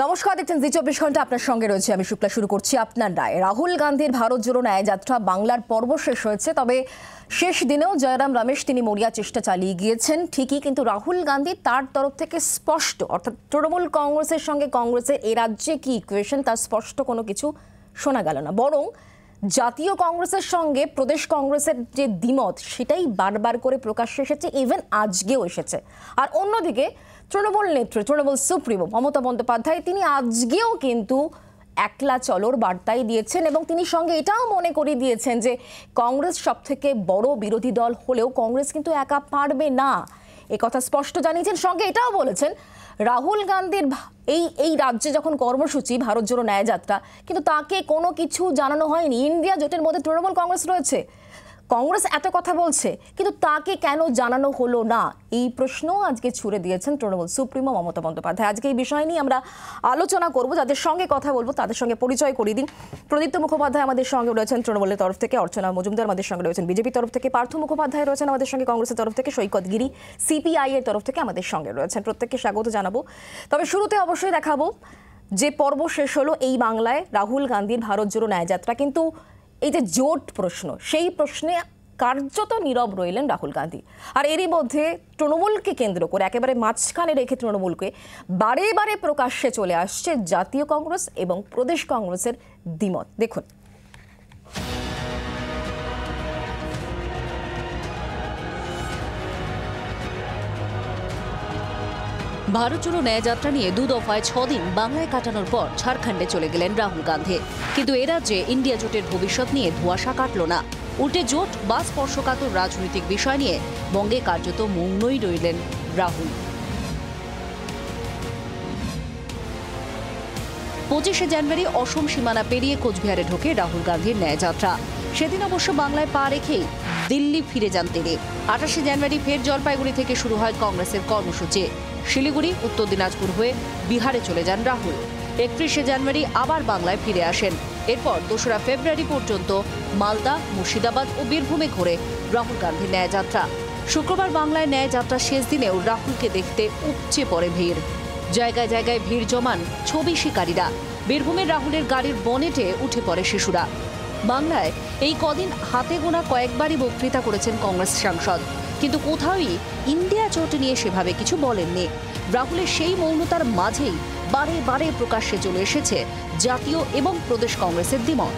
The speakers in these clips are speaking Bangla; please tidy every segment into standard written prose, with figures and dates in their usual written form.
নমস্কার, দেখছেন জি 24 ঘন্টা। আপনার সঙ্গে রয়েছে আমি শুক্লা। শুরু করছি আপনার রায়। রাহুল গান্ধীর ভারত জোড়ো ন্যায় যাত্রা বাংলার পর্ব শেষ হয়েছে, তবে শেষ দিনেও জয়রাম রমেশ তিনি মরিয়া চেষ্টা চালিয়ে গিয়েছেন ঠিকই, কিন্তু রাহুল গান্ধী তার তরফ থেকে স্পষ্ট, অর্থাৎ তৃণমূল কংগ্রেসের সঙ্গে কংগ্রেসের এই রাজ্যে কি ইকুয়েশন তার স্পষ্ট কোনো কিছু শোনা গেল না, বরং জাতীয় কংগ্রেসের সঙ্গে প্রদেশ কংগ্রেসের যে দ্বিমত সেটাই বারবার করে প্রকাশ্যে এসেছে, ইভেন আজকেও এসেছে। আর অন্যদিকে তৃণমূল নেত্রী, তৃণমূল সুপ্রিমো মমতা বন্দ্যোপাধ্যায় তিনি আজকেও কিন্তু একলা চলোর বার্তাই দিয়েছেন এবং তিনি সঙ্গে এটাও মনে করিয়ে দিয়েছেন যে কংগ্রেস সবথেকে বড় বিরোধী দল হলেও কংগ্রেস কিন্তু একা পারবে না, একথা স্পষ্ট জানিয়েছেন। সঙ্গে এটাও বলেছেন রাহুল গান্ধীর এই রাজ্যে যখন কর্মসূচি ভারত জোড়ো ন্যায় যাত্রা, কিন্তু তাকে কোনো কিছু জানানো হয়নি। ইন্ডিয়া জোটের মধ্যে তৃণমূল কংগ্রেস রয়েছে, কংগ্রেস এত কথা বলছে, কিন্তু তাকে কেন জানানো হলো না, এই প্রশ্ন আজকে ছুড়ে দিয়েছেন তৃণমূল সুপ্রিমো মমতা বন্দ্যোপাধ্যায়। আজকে এই বিষয় নিয়ে আমরা আলোচনা করব, যাদের সঙ্গে কথা বলবো তাদের সঙ্গে পরিচয় করিয়ে দিন। প্রদীপ্ত মুখোপাধ্যায় আমাদের সঙ্গে রয়েছেন তৃণমূলের তরফ থেকে, অর্চনা মজুমদার আমাদের সঙ্গে রয়েছেন বিজেপির তরফ থেকে, পার্থ মুখোপাধ্যায় রয়েছেন আমাদের সঙ্গে কংগ্রেসের তরফ থেকে, সৈকত গিরি সিপিআই এর তরফ থেকে আমাদের সঙ্গে রয়েছেন। প্রত্যেককে স্বাগত জানাবো। তবে শুরুতে অবশ্যই দেখাবো যে পর্ব শেষ হলো এই বাংলায় রাহুল গান্ধীর ভারত জোড়ো ন্যায় যাত্রা, কিন্তু এই যে জোট প্রশ্ন, সেই প্রশ্নে কার্যত নীরব রইলেন রাহুল গান্ধী। আর এরই মধ্যে তৃণমূলকে কেন্দ্র করে একেবারে মাঝখানে রেখে তৃণমূলকে বারে বারে প্রকাশ্যে চলে আসছে জাতীয় কংগ্রেস এবং প্রদেশ কংগ্রেসের দ্বিমত। দেখুন, ভারত জোড়ো ন্যায় যাত্রা নিয়ে দু দফায় 6 দিন বাংলায় কাটানোর পর ঝাড়খণ্ডে চলে গেলেন রাহুল গান্ধী। কিন্তু এ রাজ্যে ইন্ডিয়া জোটের ভবিষ্যৎ নিয়ে ধোঁয়াশা কাটল না। উল্টে জোট বা স্পর্শকাতর রাজনৈতিক বিষয় নিয়ে বঙ্গে কার্যত মৌনই রইলেন রাহুল। 25শে জানুয়ারি অসম সীমানা পেরিয়ে কোচবিহারে ঢোকে রাহুল গান্ধীর ন্যায় যাত্রা। সেদিন অবশ্য বাংলায় পা রেখেই দিল্লি ফিরে যান তিনি। 28শে জানুয়ারি ফের জলপাইগুড়ি থেকে শুরু হয় কংগ্রেসের কর্মসূচি। শিলিগুড়ি, উত্তর দিনাজপুর হয়ে বিহারে চলে যান রাহুল। 31শে জানুয়ারি আবার বাংলায় ফিরে আসেন। এরপর 2রা ফেব্রুয়ারি পর্যন্ত মালদা, মুর্শিদাবাদ ও বীরভূমে ঘুরে রাহুল গান্ধীর ন্যায় যাত্রা। শুক্রবার বাংলায় ন্যায় যাত্রা শেষ দিনেও রাহুলকে দেখতে উপচে পড়ে ভিড়। জায়গায় জায়গায় ভিড় জমান ছবি শিকারীরা। বীরভূমের রাহুলের গাড়ির বনেটে উঠে পড়ে শিশুরা। বাংলায় এই কদিন হাতে গোনা কয়েকবারই বক্তৃতা করেছেন কংগ্রেস সাংসদ, কিন্তু কোথাওই ইন্ডিয়া জোট নিয়ে সেভাবে কিছু বলেননি। রাহুলের সেই মৌনতার মাঝেই বারে বারে প্রকাশ্যে চলে এসেছে জাতীয় এবং প্রদেশ কংগ্রেসের দ্বিমত।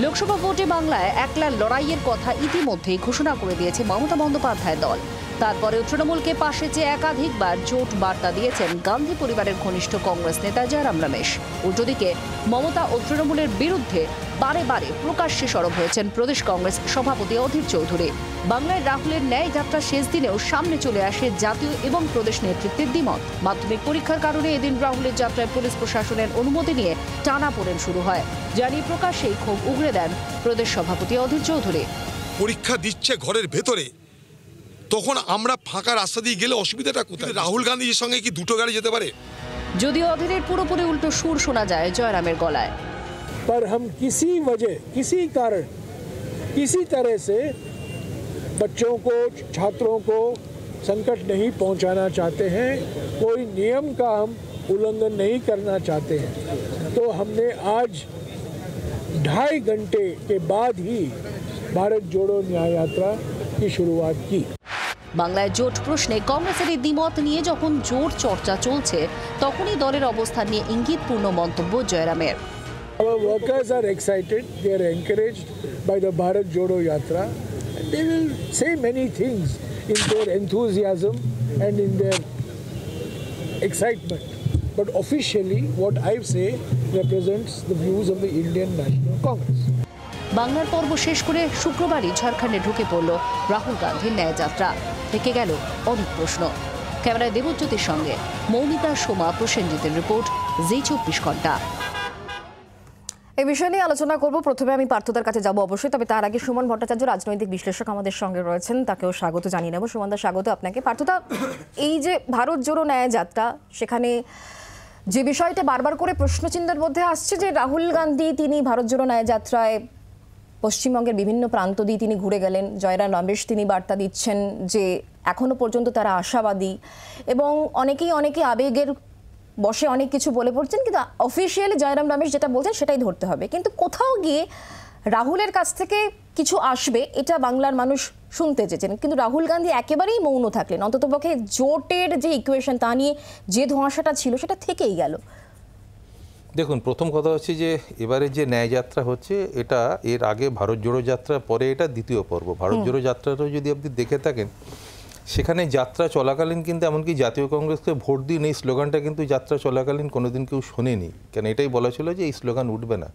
লোকসভা ভোটে বাংলায় একলা লড়াইয়ের কথা ইতিমধ্যেই ঘোষণা করে দিয়েছে মমতা বন্দ্যোপাধ্যায় দল। তারপরেও তৃণমূলকে পাশে চেয়ে একাধিকবার জোট বার্তা দিয়েছেন গান্ধী পরিবারের ঘনিষ্ঠ কংগ্রেস নেতা জয়রাম রমেশ। উল্টোদিকে মমতা ও তৃণমূলের বিরুদ্ধে বারে বারে প্রকাশ্যে সরব হয়েছেন প্রদেশ কংগ্রেস সভাপতি অধীর চৌধুরী। বাংলায় রাহুলের ন্যায় যাত্রা শেষ দিনেও সামনে চলে আসে জাতীয় এবং প্রদেশ নেতৃত্বের দ্বিমত। মাধ্যমিক পরীক্ষার কারণে এদিন রাহুলের যাত্রায় পুলিশ প্রশাসনের অনুমতি নিয়ে টানাপোড়েন শুরু হয়, জানিয়ে প্রকাশ্যেই ক্ষোভ উগরে দেন প্রদেশ সভাপতি অধীর চৌধুরী। পরীক্ষা দিচ্ছে ঘরের ভেতরে, তখন আমরা ফাঁকা রাস্তা দিয়ে গেলে অসুবিধাটা কোথায়? রাহুল গান্ধীর সঙ্গে কি দুটো গাড়ি যেতে পারে? যদিও অধীরের পুরোপুরি উল্টো সুর শোনা যায় জয়রামের গলায়। पर हम किसी वजह, किसी कारण, किसी तरह से बच्चों को, छात्रों को संकट नहीं पहुंचाना चाहते हैं, कोई नियम का हम उल्लंघन नहीं करना चाहते हैं। तो हमने आज 2.5 घंटे के बाद ही भारत जोड़ो न्याय यात्रा की शुरुआत की। বাংলায় জোট প্রশ্নে কংগ্রেসের এই দ্বিমত নিয়ে যখন জোর চর্চা চলছে, তখনই দলের অবস্থান নিয়ে ইঙ্গিতপূর্ণ মন্তব্য জয়রামের। Our workers are excited, they are encouraged by the Bharat Jodo Yatra. They will say many things in their enthusiasm and in their excitement. But officially, what I say represents the views of the Indian National Congress. বাংলার পর্ব শেষ করে শুক্রবারই ঝাড়খণ্ডে ঢুকে পড়ল রাহুল গান্ধীর ন্যায় যাত্রা। থেকে গেল অনেক প্রশ্ন। ক্যামেরায় দেবজ্যোতির সঙ্গে মৌমিতা, সোমা, প্রসেনজিতের রিপোর্ট, জি 24 ঘন্টা। এই বিষয় নিয়ে আলোচনা করব। প্রথমে আমি পার্থদার কাছে যাব অবশ্যই, তবে তার আগে সুমন ভট্টাচার্য রাজনৈতিক বিশ্লেষক আমাদের সঙ্গে রয়েছেন, তাকেও স্বাগত জানিয়ে নেব। সুমনদা, স্বাগত আপনাকে। পার্থদা, এই যে ভারত জোড়ো ন্যায় যাত্রা, সেখানে যে বিষয়টা বারবার করে প্রশ্নচিহ্নের মধ্যে আসছে যে রাহুল গান্ধী তিনি ভারত জোড়ো ন্যায় যাত্রায় পশ্চিমবঙ্গের বিভিন্ন প্রান্ত দিয়ে তিনি ঘুরে গেলেন। জয়রাম রমেশ তিনি বার্তা দিচ্ছেন যে এখনো পর্যন্ত তারা আশাবাদী এবং অনেকে আবেগের বসে অনেক কিছু বলে পড়ছেন, কিন্তু অফিসিয়ালি জয়রাম রমেশ যেটা বলছেন সেটাই ধরতে হবে। কিন্তু কোথাও গিয়ে রাহুলের কাছ থেকে কিছু আসবে এটা বাংলার মানুষ শুনতে চেয়েছেন, কিন্তু রাহুল গান্ধী একেবারেই মৌন থাকলেন। অন্ততপক্ষে জোটের যে ইকুয়েশন তা নিয়ে যে ধোঁয়াশাটা ছিল সেটা থেকেই গেল। দেখুন, প্রথম কথা হচ্ছে যে এবারে যে ন্যায়যাত্রা হচ্ছে এটা এর আগে ভারত জোড়ো যাত্রা, পরে এটা দ্বিতীয় পর্ব। ভারত জোড়ো যাত্রাটাও যদি আপনি দেখে থাকেন, সেখানে যাত্রা চলাকালীন কিন্তু এমনকি জাতীয় কংগ্রেসকে ভোট দিন এই স্লোগানটা কিন্তু যাত্রা চলাকালীন কোনোদিন কেউ শোনেনি, কেন এটাই বলা ছিল যে এই স্লোগান উঠবে না।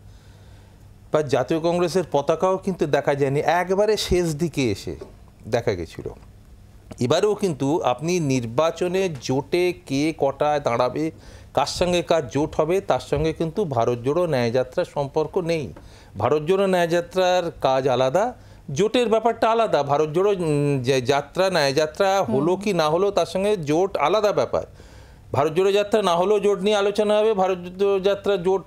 বা জাতীয় কংগ্রেসের পতাকাও কিন্তু দেখা যায়নি, একবারে শেষ দিকে এসে দেখা গেছিল। এবারেও কিন্তু আপনি নির্বাচনে জোটে কে কটায় দাঁড়াবে, কার সঙ্গে কার জোট হবে, তার সঙ্গে কিন্তু ভারত জোড়ো ন্যায়যাত্রার সম্পর্ক নেই। ভারত জোড়ো ন্যায়যাত্রার কাজ আলাদা, জোটের ব্যাপারটা আলাদা। ভারত জোড়ো যাত্রা ন্যায়যাত্রা হলো কি না হলো তার সঙ্গে জোট আলাদা ব্যাপার। ভারত জোড়ো যাত্রা না হলেও জোট নিয়ে আলোচনা হবে, ভারত জোড়ো যাত্রা জোট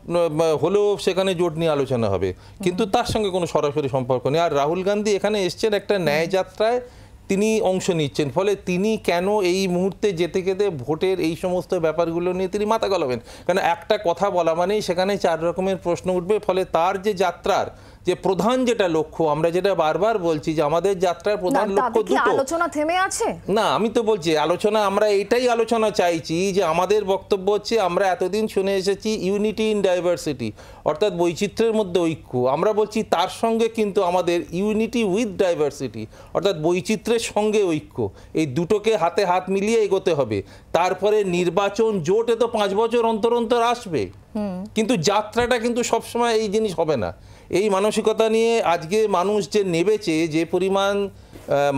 হলেও সেখানে জোট নিয়ে আলোচনা হবে, কিন্তু তার সঙ্গে কোনো সরাসরি সম্পর্ক নেই। আর রাহুল গান্ধী এখানে এসছেন একটা ন্যায়যাত্রায়, তিনি অংশ নিচ্ছেন, ফলে তিনি কেন এই মুহূর্তে যেতে যেতে ভোটের এই সমস্ত ব্যাপারগুলো নিয়ে তিনি মাথা গলাবেন? কারণ একটা কথা বলা মানেই সেখানে 4 রকমের প্রশ্ন উঠবে। ফলে তার যে যাত্রার যে প্রধান যেটা লক্ষ্য, আমরা যেটা বারবার বলছি যে আমাদের যাত্রার প্রধান লক্ষ্য দুটো। আলোচনা থেমে আছে না, আমি তো বলছি আলোচনা, আমরা এটাই আলোচনা চাইছি যে আমাদের বক্তব্য হচ্ছে আমরা এতদিন শুনে এসেছি ইউনিটি ইন ডাইভার্সিটি, অর্থাৎ বৈচিত্র্যের মধ্যে ঐক্য। আমরা বলছি তার সঙ্গে কিন্তু আমাদের ইউনিটি উইথ ডাইভার্সিটি, অর্থাৎ বৈচিত্র্যের সঙ্গে ঐক্য, এই দুটোকে হাতে হাত মিলিয়ে এগোতে হবে। তারপরে নির্বাচন জোটে তো 5 বছর অন্তর অন্তর আসবে, কিন্তু যাত্রাটা কিন্তু সবসময় এই জিনিস হবে না। এই মানসিকতা নিয়ে আজকে মানুষ যে নেবেছে, যে পরিমাণ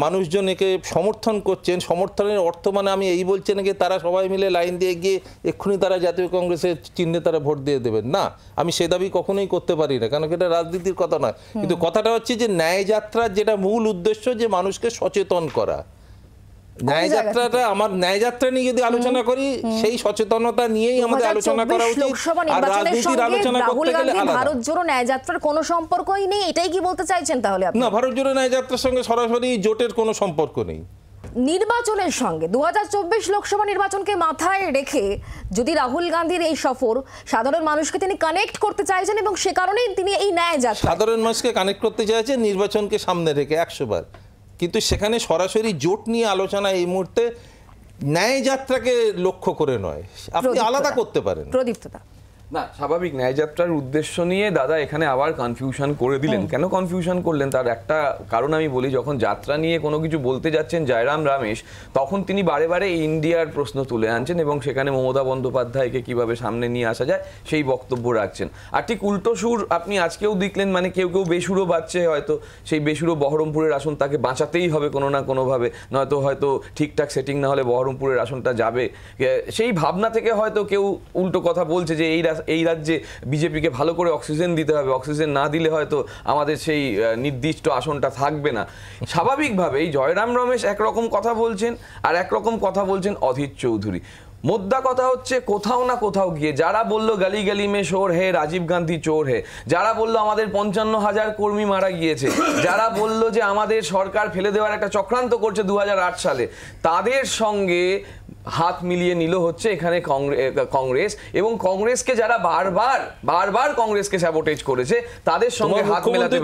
মানুষজন একে সমর্থন করছেন, সমর্থনের অর্থ মানে আমি এই বলছি না যে তারা সবাই মিলে লাইন দিয়ে গিয়ে এক্ষুনি তারা জাতীয় কংগ্রেসের চিহ্নে তারা ভোট দিয়ে দেবেন, না, আমি সে দাবি কখনোই করতে পারি না, কারণ এটা রাজনীতির কথা নয়। কিন্তু কথাটা হচ্ছে যে ন্যায়যাত্রার যেটা মূল উদ্দেশ্য, যে মানুষকে সচেতন করা। ন্যায়যাত্রাটা, আমার ন্যায়যাত্রা নিয়ে যদি আলোচনা করি, সেই সচেতনতা নিয়েই আমাদের আলোচনা করা উচিত। আর রাজনীতির আলোচনা করতে গেলে ভারত জোড়ো ন্যায়যাত্রার কোনো সম্পর্কই নেই, এটাই কি বলতে চাইছেন তাহলে আপনি? না, ভারত জোড়ো ন্যায়যাত্রার সঙ্গে সরাসরি জোটের কোনো সম্পর্ক নেই। নির্বাচনের সঙ্গে 2024 লোকসভা নির্বাচনকে মাথায় রেখে যদি রাহুল গান্ধীর এই সফর, সাধারণ মানুষকে তিনি কানেক্ট করতে চাইছেন এবং সে কারণেই তিনি এই ন্যায়যাত্রা, সাধারণ মানুষকে কানেক্ট করতে চাইছেন নির্বাচনকে সামনে রেখে 100 বার, কিন্তু সেখানে সরাসরি জোট নিয়ে আলোচনা এই মুহূর্তে ন্যায়যাত্রাকে লক্ষ্য করে নয়, আপনি আলাদা করতে পারেন। প্রদীপ্তদা, না, স্বাভাবিক ন্যায়যাত্রার উদ্দেশ্য নিয়ে দাদা এখানে আবার কনফিউশন করে দিলেন। কেন কনফিউশন করলেন তার একটা কারণ আমি বলি। যখন যাত্রা নিয়ে কোনো কিছু বলতে যাচ্ছেন জয়রাম রমেশ, তখন তিনি বারে বারে ইন্ডিয়ার প্রশ্ন তুলে আনছেন এবং সেখানে মমতা বন্দ্যোপাধ্যায়কে কিভাবে সামনে নিয়ে আসা যায় সেই বক্তব্য রাখছেন। আর ঠিক উল্টো সুর আপনি আজকেও দেখলেন, মানে কেউ কেউ বেসুরো বাজছে, হয়তো সেই বেসুরো বহরমপুরের আসন তাকে বাঁচাতেই হবে কোনো না কোনোভাবে, নয়তো হয়তো ঠিকঠাক সেটিং না হলে বহরমপুরের আসনটা যাবে, সেই ভাবনা থেকে হয়তো কেউ উল্টো কথা বলছে যে এই রাজ্যে বিজেপিকে ভালো করে অক্সিজেন দিতে হবে, অক্সিজেন না দিলে হয়তো আমাদের সেই নির্দিষ্ট আসনটা থাকবে না। স্বাভাবিকভাবেই জয়রাম রমেশ একরকম কথা বলছেন, আর একরকম কথা বলছেন অধীর চৌধুরী। মুদ্রা কথা হচ্ছে কোথাও না কোথাও গিয়ে যারা বলল গালি গালি মে শোর হে, রাজীব গান্ধী চোর হে, যারা বলল আমাদের 55,000 কর্মী মারা গিয়েছে, যারা বলল যে আমাদের সরকার ফেলে দেওয়ার একটা চক্রান্ত করছে 2008 সালে, তাদের সঙ্গে হাত মিলিয়ে নিল হচ্ছে এখানে কংগ্রেস, এবং কংগ্রেসকে যারা বারবার কংগ্রেসকে স্যাবোটেজ করেছে তাদের সঙ্গে হাত মেলাতে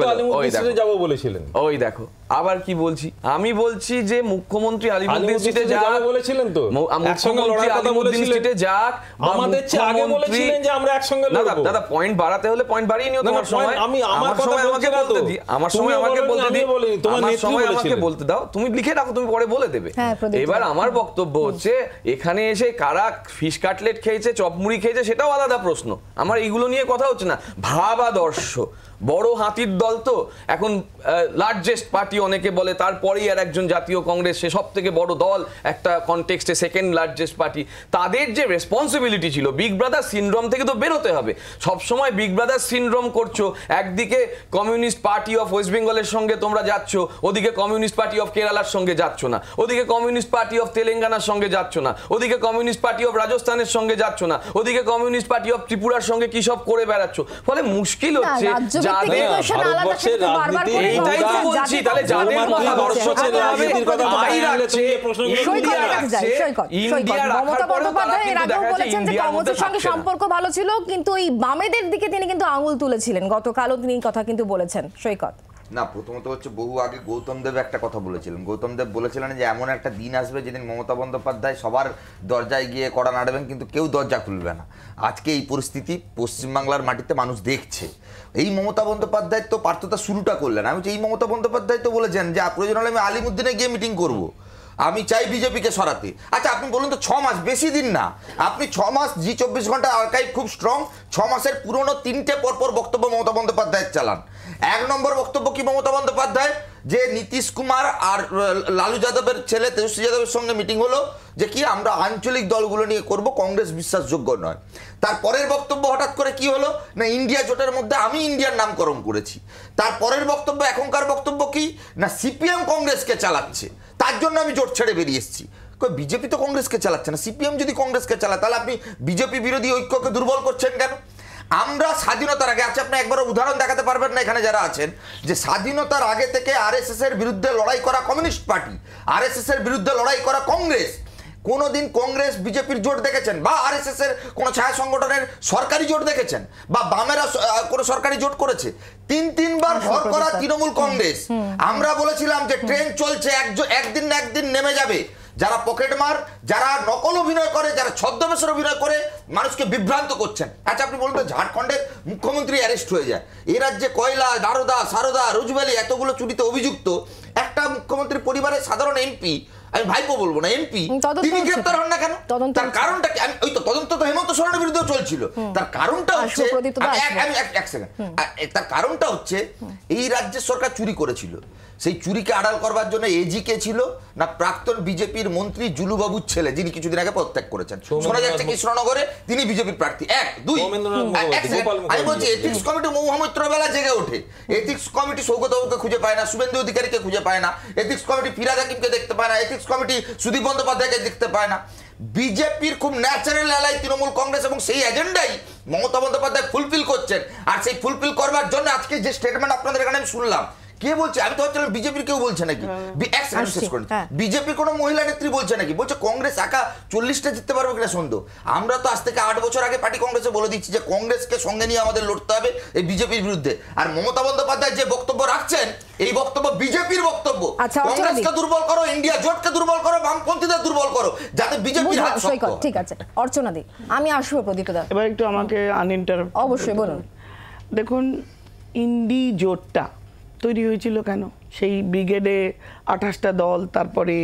ওই দেখো আবার কি বলছি, আমি বলছি যে মুখ্যমন্ত্রী আলিমুদ্দিন সিটে বলেছিলেন তো, মুখ্যমন্ত্রী আলিমুদ্দিন সিটে যাক, আমাদের আগে বলেছিলেন যে আমরা একসঙ্গে লড়বো। দাদা পয়েন্ট বাড়াতে হলে পয়েন্ট বাড়িয়ে নিও, তোমার সময় আমার সময় আমাকে বলতে দিই, আমার সময় আমাকে বলতে দিই, আমার সময় আমাকে বলতে দাও, তুমি লিখে রাখো, তুমি পরে বলে দেবে। এবার আমার বক্তব্য হচ্ছে এখানে এসে কারা ফিশ কাটলেট খেয়েছে, চপমুড়ি খেয়েছে সেটাও আলাদা প্রশ্ন, আমার এইগুলো নিয়ে কথা হচ্ছে না। ভাবাদর্শ বড় হাতির দল তো এখন লার্জেস্ট পার্টি অনেকে বলে, তারপরেই আর একজন জাতীয় কংগ্রেস, সে সব থেকে বড় দল একটা কনটেক্সটে, সেকেন্ড লার্জেস্ট পার্টি। তাদের যে রেসপন্সিবিলিটি ছিল, বিগ ব্রাদার সিনড্রোম থেকে তো বেরোতে হবে। সবসময় বিগ ব্রাদার সিনড্রোম করছো, একদিকে কমিউনিস্ট পার্টি অফ ওয়েস্ট বেঙ্গলের সঙ্গে তোমরা যাচ্ছ, ওদিকে কমিউনিস্ট পার্টি অফ কেরালার সঙ্গে যাচ্ছ না, ওদিকে কমিউনিস্ট পার্টি অফ তেলেঙ্গানার সঙ্গে যাচ্ছ না, ওদিকে কমিউনিস্ট পার্টি অফ রাজস্থানের সঙ্গে যাচ্ছ না, ওদিকে কমিউনিস্ট পার্টি অফ ত্রিপুরার সঙ্গে কি সব করে বেড়াচ্ছ। ফলে মুশকিল হচ্ছে ভিত্তিক question আলাদা ভারতবর্ষের কিন্তু বারবার রাজনীতি করে এইটাই তো বলছেন, বলছি, জাতীয় তাহলে যাদের কংগ্রেস কথা ভারতবর্ষের রাজনীতির কথা ভাই রাখছে, সৈকত ইন্ডিয়া রাখতে যায়, রাখছে, সৈকত, ইন্ডিয়া সৈকত। মমতা রাখার পরেও তারা বন্দ্যোপাধ্যায় এর কিন্তু আগেও দেখা যাচ্ছে বলেছেন যে ইন্ডিয়ার মধ্যে কংগ্রেসের সঙ্গে থাকছে না। সম্পর্ক ভালো ছিল, কিন্তু এই বামেদের দিকে তিনি কিন্তু আঙুল তুলেছিলেন, গতকালও তিনি এই কথা কিন্তু বলেছেন। সৈকত, না, প্রথমত হচ্ছে বহু আগে গৌতম দেব একটা কথা বলেছিলেন। গৌতম দেব বলেছিলেন যে এমন একটা দিন আসবে যেদিন মমতা বন্দ্যোপাধ্যায় সবার দরজায় গিয়ে কড়া নাড়বেন, কিন্তু কেউ দরজা খুলবে না। আজকে এই পরিস্থিতি পশ্চিমবাংলার মাটিতে মানুষ দেখছে। এই মমতা বন্দ্যোপাধ্যায় তো পার্থতা শুরুটা করলেন। আমি এই মমতা বন্দ্যোপাধ্যায় তো বলেছেন যে প্রয়োজন হলে আমি আলিমুদ্দিনে গিয়ে মিটিং করব, আমি চাই বিজেপিকে সরাতে। আচ্ছা আপনি বলুন তো, 6 মাস, বেশি দিন না, আপনি 6 মাস, জি 24 ঘন্টা আর্কাইভ খুব স্ট্রং, 6 মাসের পুরনো 3টে পরপর বক্তব্য মমতা বন্দ্যোপাধ্যায়ের চালান। 1 নম্বর বক্তব্য কি মমতা বন্দ্যোপাধ্যায়, যে নীতিশ কুমার আর লালু যাদবের ছেলে তেজস্বী যাদবের সঙ্গে মিটিং হলো, যে কি আমরা আঞ্চলিক দলগুলো নিয়ে করব, কংগ্রেস বিশ্বাসযোগ্য নয়। তারপরের বক্তব্য হঠাৎ করে কি হলো না, ইন্ডিয়া জোটের মধ্যে আমি ইন্ডিয়ার নামকরণ করেছি। তারপরের বক্তব্য, এখনকার বক্তব্য কি না, সিপিএম কংগ্রেসকে চালাচ্ছে, তার জন্য আমি জোট ছেড়ে বেরিয়ে এসেছি। বিজেপি তো কংগ্রেসকে চালাচ্ছে না, সিপিএম যদি কংগ্রেসকে চালায় তাহলে আপনি বিজেপি বিরোধী ঐক্যকে দুর্বল করছেন কেন? আমরা স্বাধীনতার আগে, আচ্ছা আপনি একবার উদাহরণ দেখাতে পারবেন না এখানে যারা আছেন, যে স্বাধীনতার আগে থেকে আরএসএস এর বিরুদ্ধে লড়াই করা কমিউনিস্ট পার্টি, আরএসএস এর বিরুদ্ধে লড়াই করা কংগ্রেস, কোনোদিন কংগ্রেস বিজেপির জোট দেখেছেন, বা আরএসএস এর কোন ছায়া সংগঠনের সরকারি জোট দেখেছেন, বা বামেরা কোনো সরকারি জোট করেছে? 3-3বার ভর করা তৃণমূল কংগ্রেস। আমরা বলেছিলাম যে ট্রেন চলছে, একদিন না একদিন নেমে যাবে। যারা পকেটমার, যারা নকল অভিনয় করে, যারা ছদ্মবেশের অভিনয় করে মানুষকে বিভ্রান্ত করছেন। আচ্ছা আপনি বলুন তো, ঝাড়খণ্ডের মুখ্যমন্ত্রী অ্যারেস্ট হয়ে যায়, এই রাজ্যে কয়লা, দারোদা, সারদা, রোজভ্যালি এতগুলো চুরিতে অভিযুক্ত একটা মুখ্যমন্ত্রীর পরিবারের সাধারণ এমপি, আমি ভাইপো বলবো না, এমপি, তিনি গ্রেফতার হন না কেন? তার কারণটা কি? ওই তো তদন্ত তো হেমন্ত সোরেনের বিরুদ্ধেও চলছিল। তার কারণটা হচ্ছে, এক সেকেন্ড, তার কারণটা হচ্ছে এই রাজ্যের সরকার চুরি করেছিল, সেই চুরিকে আড়াল করবার জন্য এজি কে ছিল না, প্রাক্তন বিজেপির মন্ত্রী জুলুবাবুর ছেলে, যিনি কিছুদিন আগে পদত্যাগ করেছেন, শোনা যাচ্ছে কৃষ্ণনগরে তিনি বিজেপির প্রার্থী। 1, 2, আমি বলছি এথিক্স কমিটি মৌহামৈত্র বেলা জেগে ওঠে, এথিক্স কমিটি সৌগত বাবুকে খুঁজে পায় না, শুভেন্দু অধিকারীকে খুঁজে পায় না, এথিক্স কমিটি ফিরাদ হাকিমকে দেখতে পায় না, এথিক্স কমিটি সুদীপ বন্দ্যোপাধ্যায়কে দেখতে পায় না। বিজেপির খুব ন্যাচারাল অ্যালাই তৃণমূল কংগ্রেস, এবং সেই এজেন্ডাই মমতা বন্দ্যোপাধ্যায় ফুলফিল করছেন। আর সেই ফুলফিল করবার জন্য আজকে যে স্টেটমেন্ট আপনাদের এখানে আমি শুনলাম, কে বলছে? আমি তো ভাবছিলাম বিজেপির কেউ বলছে নাকি, বিজেপির কোনো মহিলা নেত্রী বলছে নাকি, বলছে কংগ্রেস একা 40টা জিততে পারবে কিনা সন্দেহ। আমরা তো আজ থেকে 8 বছর আগে পার্টি কংগ্রেসে বলে দিচ্ছি যে কংগ্রেসকে সঙ্গে নিয়ে আমাদের লড়তে হবে এই বিজেপির বিরুদ্ধে। আর মমতা বন্দ্যোপাধ্যায় যে বক্তব্য রাখছেন, এই বক্তব্য বিজেপির বক্তব্য। কংগ্রেসকে দুর্বল করো, ইন্ডিয়া জোটকে দুর্বল করো, বামপন্থীদের দুর্বল করো, যাতে বিজেপির হাত শক্ত হয়। ঠিক আছে, অর্চনা দি, আমি আসবো প্রদীপ দা, এবার একটু আমাকে আনইন্টারাপ্ট অবশ্যই বলুন। দেখুন, ইন্ডি জোটটা তৈরি হয়েছিল কেন? সেই ব্রিগেডে 28টা দল, তারপরে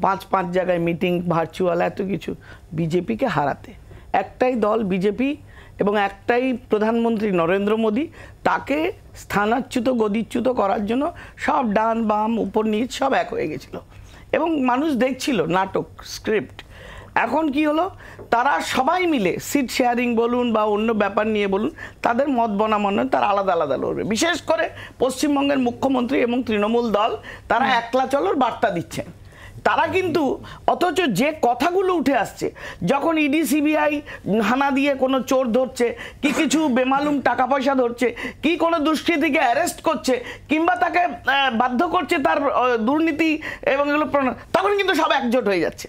5 জায়গায় মিটিং, ভার্চুয়াল, এত কিছু, বিজেপিকে হারাতে। একটাই দল বিজেপি, এবং একটাই প্রধানমন্ত্রী নরেন্দ্র মোদী, তাকে স্থানাচ্যুত গদিচ্যুত করার জন্য সব ডান বাম উপর নিচ সব এক হয়ে গেছিল, এবং মানুষ দেখছিল নাটক, স্ক্রিপ্ট। এখন কি হলো, তারা সবাই মিলে সিট শেয়ারিং বলুন বা অন্য ব্যাপার নিয়ে বলুন, তাদের মত বনামনে তারা আলাদা আলাদা লড়বে। বিশেষ করে পশ্চিমবঙ্গের মুখ্যমন্ত্রী এবং তৃণমূল দল, তারা একলা চলোর বার্তা দিচ্ছেন। তারা কিন্তু অথচ যে কথাগুলো উঠে আসছে, যখন ইডি সিবিআই হানা দিয়ে কোনো চোর ধরছে, কি কিছু বেমালুম টাকা পয়সা ধরছে, কি কোনো দুষ্কৃতীকে অ্যারেস্ট করছে, কিংবা তাকে বাধ্য করছে তার দুর্নীতি এবং এগুলো, তখন কিন্তু সব একজোট হয়ে যাচ্ছে।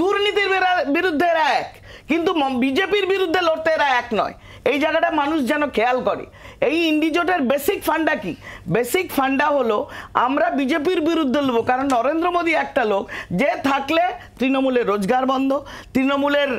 দুর্নীতির বিরুদ্ধে এরা এক, কিন্তু বিজেপির বিরুদ্ধে লড়তে এরা এক নয়। এই জায়গাটা মানুষ যেন খেয়াল করে। এই ইন্ডিজোটের বেসিক ফান্ডা কি? বেসিক ফান্ডা হলো আমরা বিজেপির বিরুদ্ধে লড়বো, কারণ নরেন্দ্র মোদী একটা লোক যে থাকলে তৃণমূলের রোজগার বন্ধ, তৃণমূলের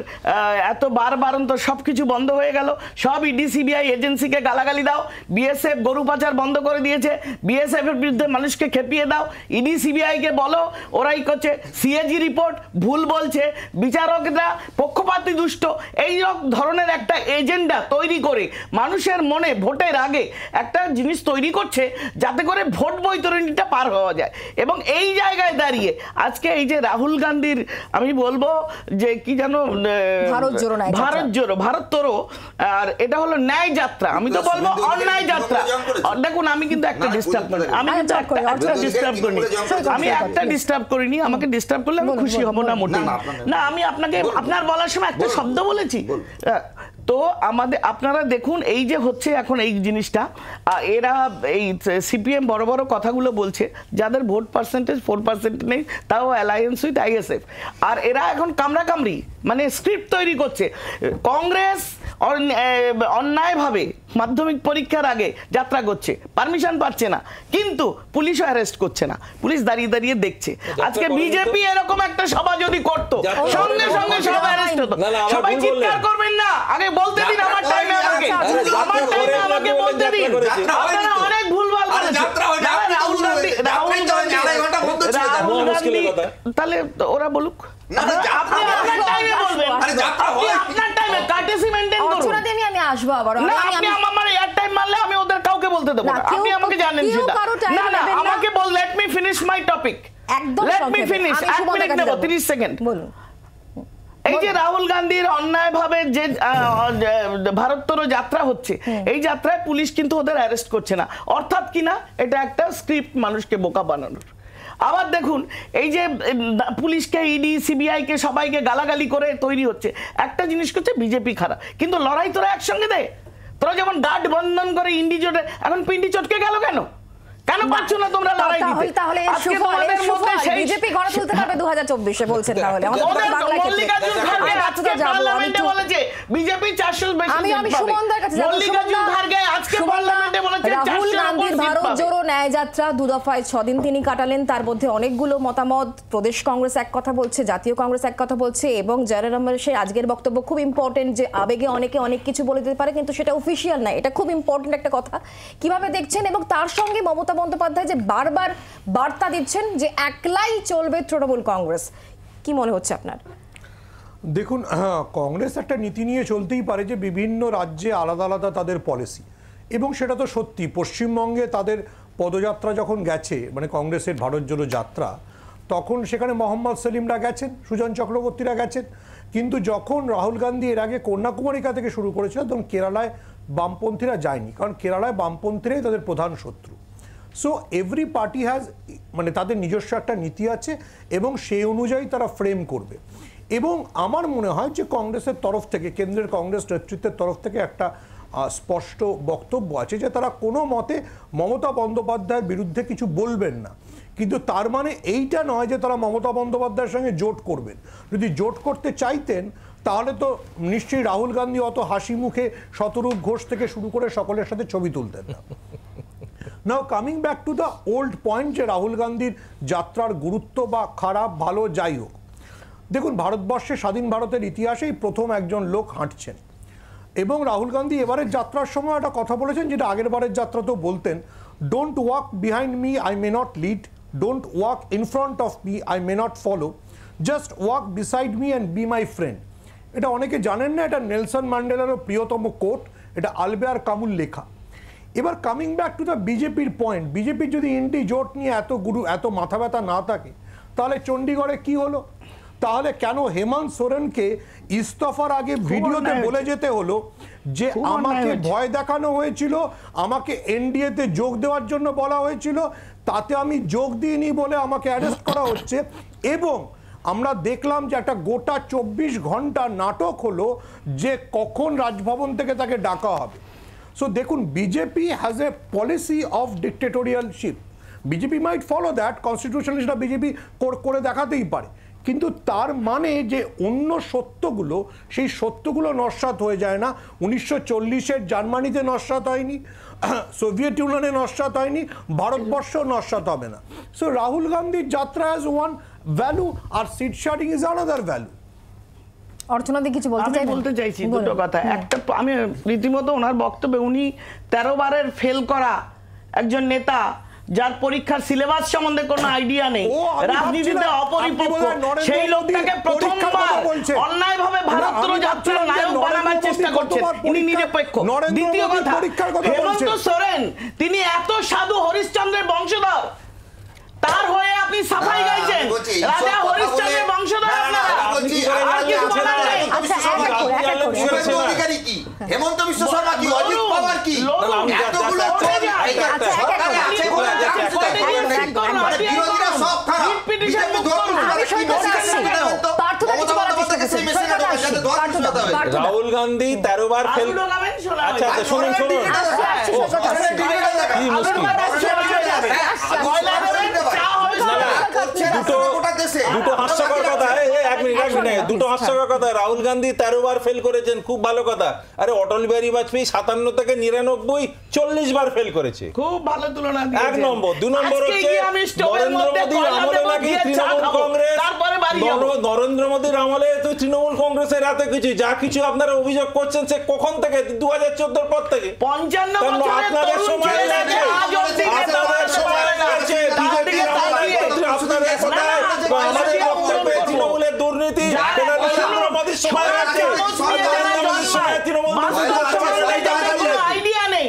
এত বারবারন্ত সব কিছু বন্ধ হয়ে গেল, সব ইডি সিবিআই এজেন্সিকে গালাগালি দাও, বিএসএফ গরু পাচার বন্ধ করে দিয়েছে, বিএসএফ এর বিরুদ্ধে মানুষকে খেপিয়ে দাও, ইডি সিবিআইকে বলো ওরাই করছে, সিএজি রিপোর্ট ভুল বলছে, বিচারকরা পক্ষপাতী দুষ্ট, এই ধরনের একটা এজেন্ডা তৈরি করে মানুষের মনে ভোটের আগে একটা জিনিস তৈরি করছে যাতে করে ভোট বৈতরণীটা পার হওয়া যায়। এবং এই জায়গায় দাঁড়িয়ে আজকে এই যে রাহুল গান্ধীর, আমি বলবো যে কি জানো, ভারত জোড়ো, ভারত তোরো, আর এটা হলো ন্যায় যাত্রা, আমি তো বলবো অন্যায় যাত্রা। দেখুন, আমি কিন্তু একটা ডিস্টার্ব করি, আমি কিন্তু একটা ডিস্টার্ব করিনি, আমি একটা ডিস্টার্ব করিনি, আমাকে ডিস্টার্ব করলে আমি খুশি হব না মোটেই না। আমি আপনাকে আপনার বলার সময় একটা শব্দ বলেছি, তো আমাদের আপনারা দেখুন এই যে হচ্ছে এখন এই জিনিসটা, এরা এই সিপিএম বড় বড় কথাগুলো বলছে, যাদের ভোট পার্সেন্টেজ 4% নেই, তাও অ্যালায়েন্স উইথ আইএসএফ, আর এরা এখন কামড়াকামড়ি মানে স্ক্রিপ্ট তৈরি করছে। কংগ্রেস অন্যায়ভাবে মাধ্যমিক পরীক্ষার আগে যাত্রা করছে, পারমিশন পাচ্ছে না, কিন্তু পুলিশও অ্যারেস্ট করছে না, পুলিশ দাঁড়িয়ে দাঁড়িয়ে দেখছে। আজকে বিজেপি এরকম একটা সভা যদি করতো, সঙ্গে সঙ্গে সব অ্যারেস্ট হতো। সবাই চিৎকার করবেন না, আগে বলতে দিন, আমার টাইমে আমাকে বলতে দিন। আপনারা অনেক ভুলভাল বলেছেন। রাহুল গান্ধী, তাহলে ওরা বলুক, আপনি আপনার টাইমে বলবেন, আপনি আপনার টাইমে কার্টেসি মেইনটেইন করুন। আমি আসবো আবার, না আপনি আমার এয়ার টাইম মারলে আমি ওদের কাউকে বলতে দেব না, আপনি আমাকে জানেন সেটা। না না আমাকে বল, let me finish my topic, let me finish, 1 minute নেব, 30 সেকেন্ড। বলুন। এই যে রাহুল গান্ধীর অন্যায়ভাবে যে ভারততর যাত্রা হচ্ছে, এই যাত্রায় পুলিশ কিন্তু ওদের অ্যারেস্ট করছে না, অর্থাৎ কিনা এটা একটা স্ক্রিপ্ট মানুষকে বোকা বানানোর। আবার দেখুন এই যে পুলিশকে, ইডি, সিবিআই কে সবাইকে গালাগালি করে তৈরি হচ্ছে, একটা জিনিস করছে বিজেপি খারাপ, কিন্তু লড়াই তোরা একসঙ্গে দে। তোরা যেমন গার্ড বন্ধন করে ইন্ডি জোটে, এখন পিন্ডি চটকে গেল কেন? কেন পারছো না তোমরা লড়াই দিতে? তাহলে আজকে তোমাদের মধ্যে বিজেপি গড়ে তুলতে পারবে 2024 এ বলছেন, তাহলে আমাদের বাংলা ক্ষেত্রে মল্লিকার্জুন খাড়গে আজকে পার্লামেন্টে বলেছে বিজেপি 400 বেশি। আমি সুমনদার কাছে যাব। মল্লিকার্জুন খাড়গে আজকে পার্লামেন্টে বলেছে রাহুল গান্ধীর ভারত জোড়ো ন্যায় যাত্রা 2 দফায় 6 দিন তিনি কাটালেন, তার মধ্যে অনেকগুলো মতামত, প্রদেশ কংগ্রেস এক কথা বলছে, জাতীয় কংগ্রেস এক কথা বলছে, এবং জয়রাম রমেশের আজকের বক্তব্য খুব ইম্পর্টেন্ট, যে আবেগে অনেকে অনেক কিছু বলে দিতে পারে, কিন্তু সেটা অফিশিয়াল না, এটা খুব ইম্পর্টেন্ট একটা কথা। কিভাবে দেখছেন? এবং তার সঙ্গে মমতা বন্দ্যোপাধ্যায় যে বারবার বার্তা দিচ্ছেন যে একলাই চলবে তৃণমূল কংগ্রেস, কি মনে হচ্ছে আপনার? দেখুন, কংগ্রেস একটা নীতি নিয়ে চলতেই পারে যে বিভিন্ন রাজ্যে আলাদা আলাদা তাদের পলিসি, এবং সেটা তো সত্যি। পশ্চিমবঙ্গে তাদের পদযাত্রা যখন গেছে, মানে কংগ্রেসের ভারত জোড়ো যাত্রা, তখন সেখানে মোহাম্মদ সেলিমরা গেছেন, সুজন চক্রবর্তীরা গেছেন, কিন্তু যখন রাহুল গান্ধী এর আগে কন্যাকুমারিকা থেকে শুরু করেছিল, তখন কেরালায় বামপন্থীরা যায়নি, কারণ কেরালায় বামপন্থীরাই তাদের প্রধান শত্রু। সো এভরি পার্টি হ্যাজ, মানে তাদের নিজস্ব একটা নীতি আছে, এবং সেই অনুযায়ী তারা ফ্রেম করবে। এবং আমার মনে হয় যে কংগ্রেসের তরফ থেকে, কেন্দ্রের কংগ্রেস নেতৃত্বের তরফ থেকে একটা স্পষ্ট বক্তব্য আছে যে তারা কোনো মতে মমতা বন্দ্যোপাধ্যায়ের বিরুদ্ধে কিছু বলবেন না, কিন্তু তার মানে এইটা নয় যে তারা মমতা বন্দ্যোপাধ্যায়ের সঙ্গে জোট করবেন। যদি জোট করতে চাইতেন তাহলে তো নিশ্চয়ই রাহুল গান্ধী অত হাসি মুখে শতরূপ ঘোষ থেকে শুরু করে সকলের সাথে ছবি তুলতেন না। নাও coming back to the old point, যে রাহুল গান্ধীর যাত্রার গুরুত্ব বা খারাপ ভালো যাই হোক, দেখুন ভারতবর্ষে স্বাধীন ভারতের ইতিহাসেই প্রথম একজন লোক হাঁটছেন, এবং রাহুল গান্ধী এবারের যাত্রার সময় একটা কথা বলেছেন যেটা আগের বারের যাত্রাতেও বলতেন, don't walk behind me I may not lead, don't walk in front of me I may not follow, just walk beside me and B my friend. এটা অনেকে জানেন না, এটা নেলসন ম্যান্ডেলারও প্রিয়তম কোট, এটা আলবেয়ার কামুল লেখা। এবার কামিং ব্যাক টু দ্য বিজেপির পয়েন্ট, বিজেপির যদি ইন্ডি জোট নিয়ে এত মাথা ব্যথা না থাকে, তাহলে চণ্ডীগড়ে কি হলো? তাহলে কেন হেমন্ত সোরেনকে ইস্তফার আগে ভিডিওতে বলে যেতে হলো যে আমাকে ভয় দেখানো হয়েছিল, আমাকে এনডিএতে যোগ দেওয়ার জন্য বলা হয়েছিল, তাতে আমি যোগ দিইনি বলে আমাকে অ্যারেস্ট করা হচ্ছে। এবং আমরা দেখলাম যে একটা গোটা 24 ঘন্টা নাটক হলো যে কখন রাজভবন থেকে তাকে ডাকা হবে। সো দেখুন, BJP has a policy of dictatorialship, BJP might follow that, কনস্টিটিউশনালিস্টরা বিজেপি করে দেখাতেই পারে, কিন্তু তার মানে যে অন্য সত্যগুলো, সেই সত্যগুলো নস্যাৎ হয়ে যায় না। 1940-এর জার্মানিতে নস্যাৎ হয়নি, সোভিয়েত ইউনিয়নে নস্যাৎ হয়নি, ভারতবর্ষও নস্যাৎ হবে না। সো রাহুল গান্ধীর যাত্রা হ্যাজ ওয়ান ভ্যালু, আর seat sharing is another value. অর্থনৈতিক কিছু বলতে চাইছি দুটো কথা। একটা, আমি রীতিমতো ওনার বক্তব্যে, উনি 13 বারের ফেল করা একজন নেতা, যার পরীক্ষার সিলেবাস সম্বন্ধে কোনো আইডিয়া নেই, রাজনীতিতে অপরিপক্ক, সেই লোকটাকে প্রথমবার অন্যায়ভাবে ভারতের যাত্রা নায়ক বানানোর চেষ্টা করছেন, ইনি নিরপেক্ষ। দ্বিতীয় কথা, হেমন্ত সোরেন তিনি এত সাধু হরিশ্চন্দ্রের বংশধর, তার হয়ে আপনি সাফাই গাইছেন, রাজা হরিশ্চন্দ্রের বংশধর আপনারা, আর কিছু বলার নেই। হেমন্ত বিশ্ব শর্মা কি, অজিত পাওয়ার কি, এতগুলো বিরোধীরা সব খারাপ, বিজেপি ধর্ম রাহুল গান্ধী 13 বার ফেল। আচ্ছা শুনুন কি মুশকিল, দুটো হাস্যকর কথা, এক মিনিট, দুটো হাস্যকর কথা। রাহুল গান্ধী 13 বার ফেল করেছেন, খুব ভালো কথা। আরে অটল বিহারী বাজপেয়ী 57 থেকে 99 40 বার ফেল করেছে, খুব ভালো তুলনা। 1 নম্বর। 2 নম্বর হচ্ছে নরেন্দ্র মোদীর আমলে নাকি তৃণমূল কংগ্রেস, নরেন্দ্র মোদীর আমলে তো তৃণমূল কংগ্রেসের হাতে কিছু, যা কিছু আপনারা অভিযোগ করছেন সে কখন থেকে, 2014 পর থেকে। 55 আপনাদের সময় আছে, আপনাদের সময় আছে, বিজেপির আমলে আপনাদের কোথায় আমাদের বক্তব্যে তৃণমূলের দুর্নীতি, নরেন্দ্র মোদীর সময় আছে, নরেন্দ্র মোদীর সময় তৃণমূল আইডিয়া নেই।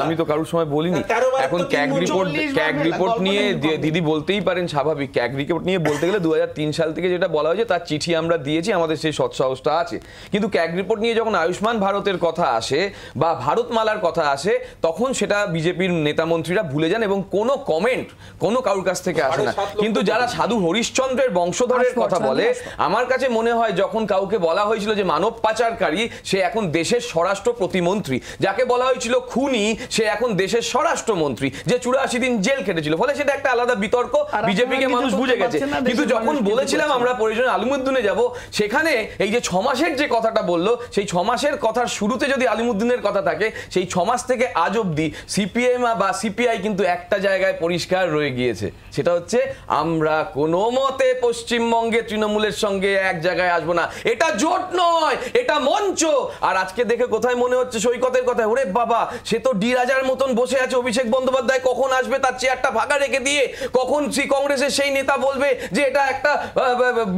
আমি তো কারোর সময় বলিনি। এখন ক্যাগ রিপোর্ট নিয়ে দিদি বলতেই পারেন, স্বাভাবিক। ক্যাগ রিপোর্ট নিয়ে বলতে গেলে 2003 সাল থেকে যেটা বলা হয়েছে তার চিঠি আমরা দিয়েছি, আমাদের সেই সৎসাহসটা আছে। কিন্তু ক্যাগ রিপোর্ট নিয়ে যখন আয়ুষ্মান ভারতের কথা আসে বা ভারতমালার কথা আসে, তখন সেটা বিজেপির নেতামন্ত্রীরা ভুলে যান এবং কোনো কমেন্ট কোনো কারোর কাছ থেকে আসে না। কিন্তু যারা সাধু হরিশ্চন্দ্রের বংশধরের কথা বলে, আমার কাছে মনে হয় যখন কাউকে বলা হয়েছিল যে মানব পাচারকারী, সে এখন দেশের স্বরাষ্ট্র প্রতিমন্ত্রী। যাকে বলা হয়েছিল খুনি, সে এখন দেশের স্বরাষ্ট্রমন্ত্রী, যে 84 দিন জেল খেটেছিল। ফলে সেটা একটা আলাদা বিতর্ক, বিজেপিকে মানুষ বুঝে গেছে। কিন্তু যখন বলেছিলাম আমরা প্রয়োজনে আলিমুদ্দিনে যাব, সেখানে এই যে 6 মাসের যে কথাটা বললো, সেই 6 মাসের কথার শুরুতে যদি আলিমুদ্দিনের কথা থাকে, সেই 6 মাস থেকে আজ অব্দি সিপিএম বা সিপিআই কিন্তু একটা জায়গায় পরিষ্কার রয়ে গিয়েছে, সেটা হচ্ছে আমরা কোনো মতে পশ্চিমবঙ্গে তৃণমূলের সঙ্গে এক জায়গায় আসবো না। এটা জোট নয়, এটা মঞ্চ। আর আজকে দেখে কোথায় মনে হচ্ছে সৈকতের কথা, ওরে বাবা, সে তো ডি রাজার মতন বসে আছে, অভিষেক বন্দ্যোপাধ্যায় কখন আসবে তার চেয়ারটা ফাঁকা রেখে দিয়ে, কখন কংগ্রেসের সেই নেতা বলবে যে এটা একটা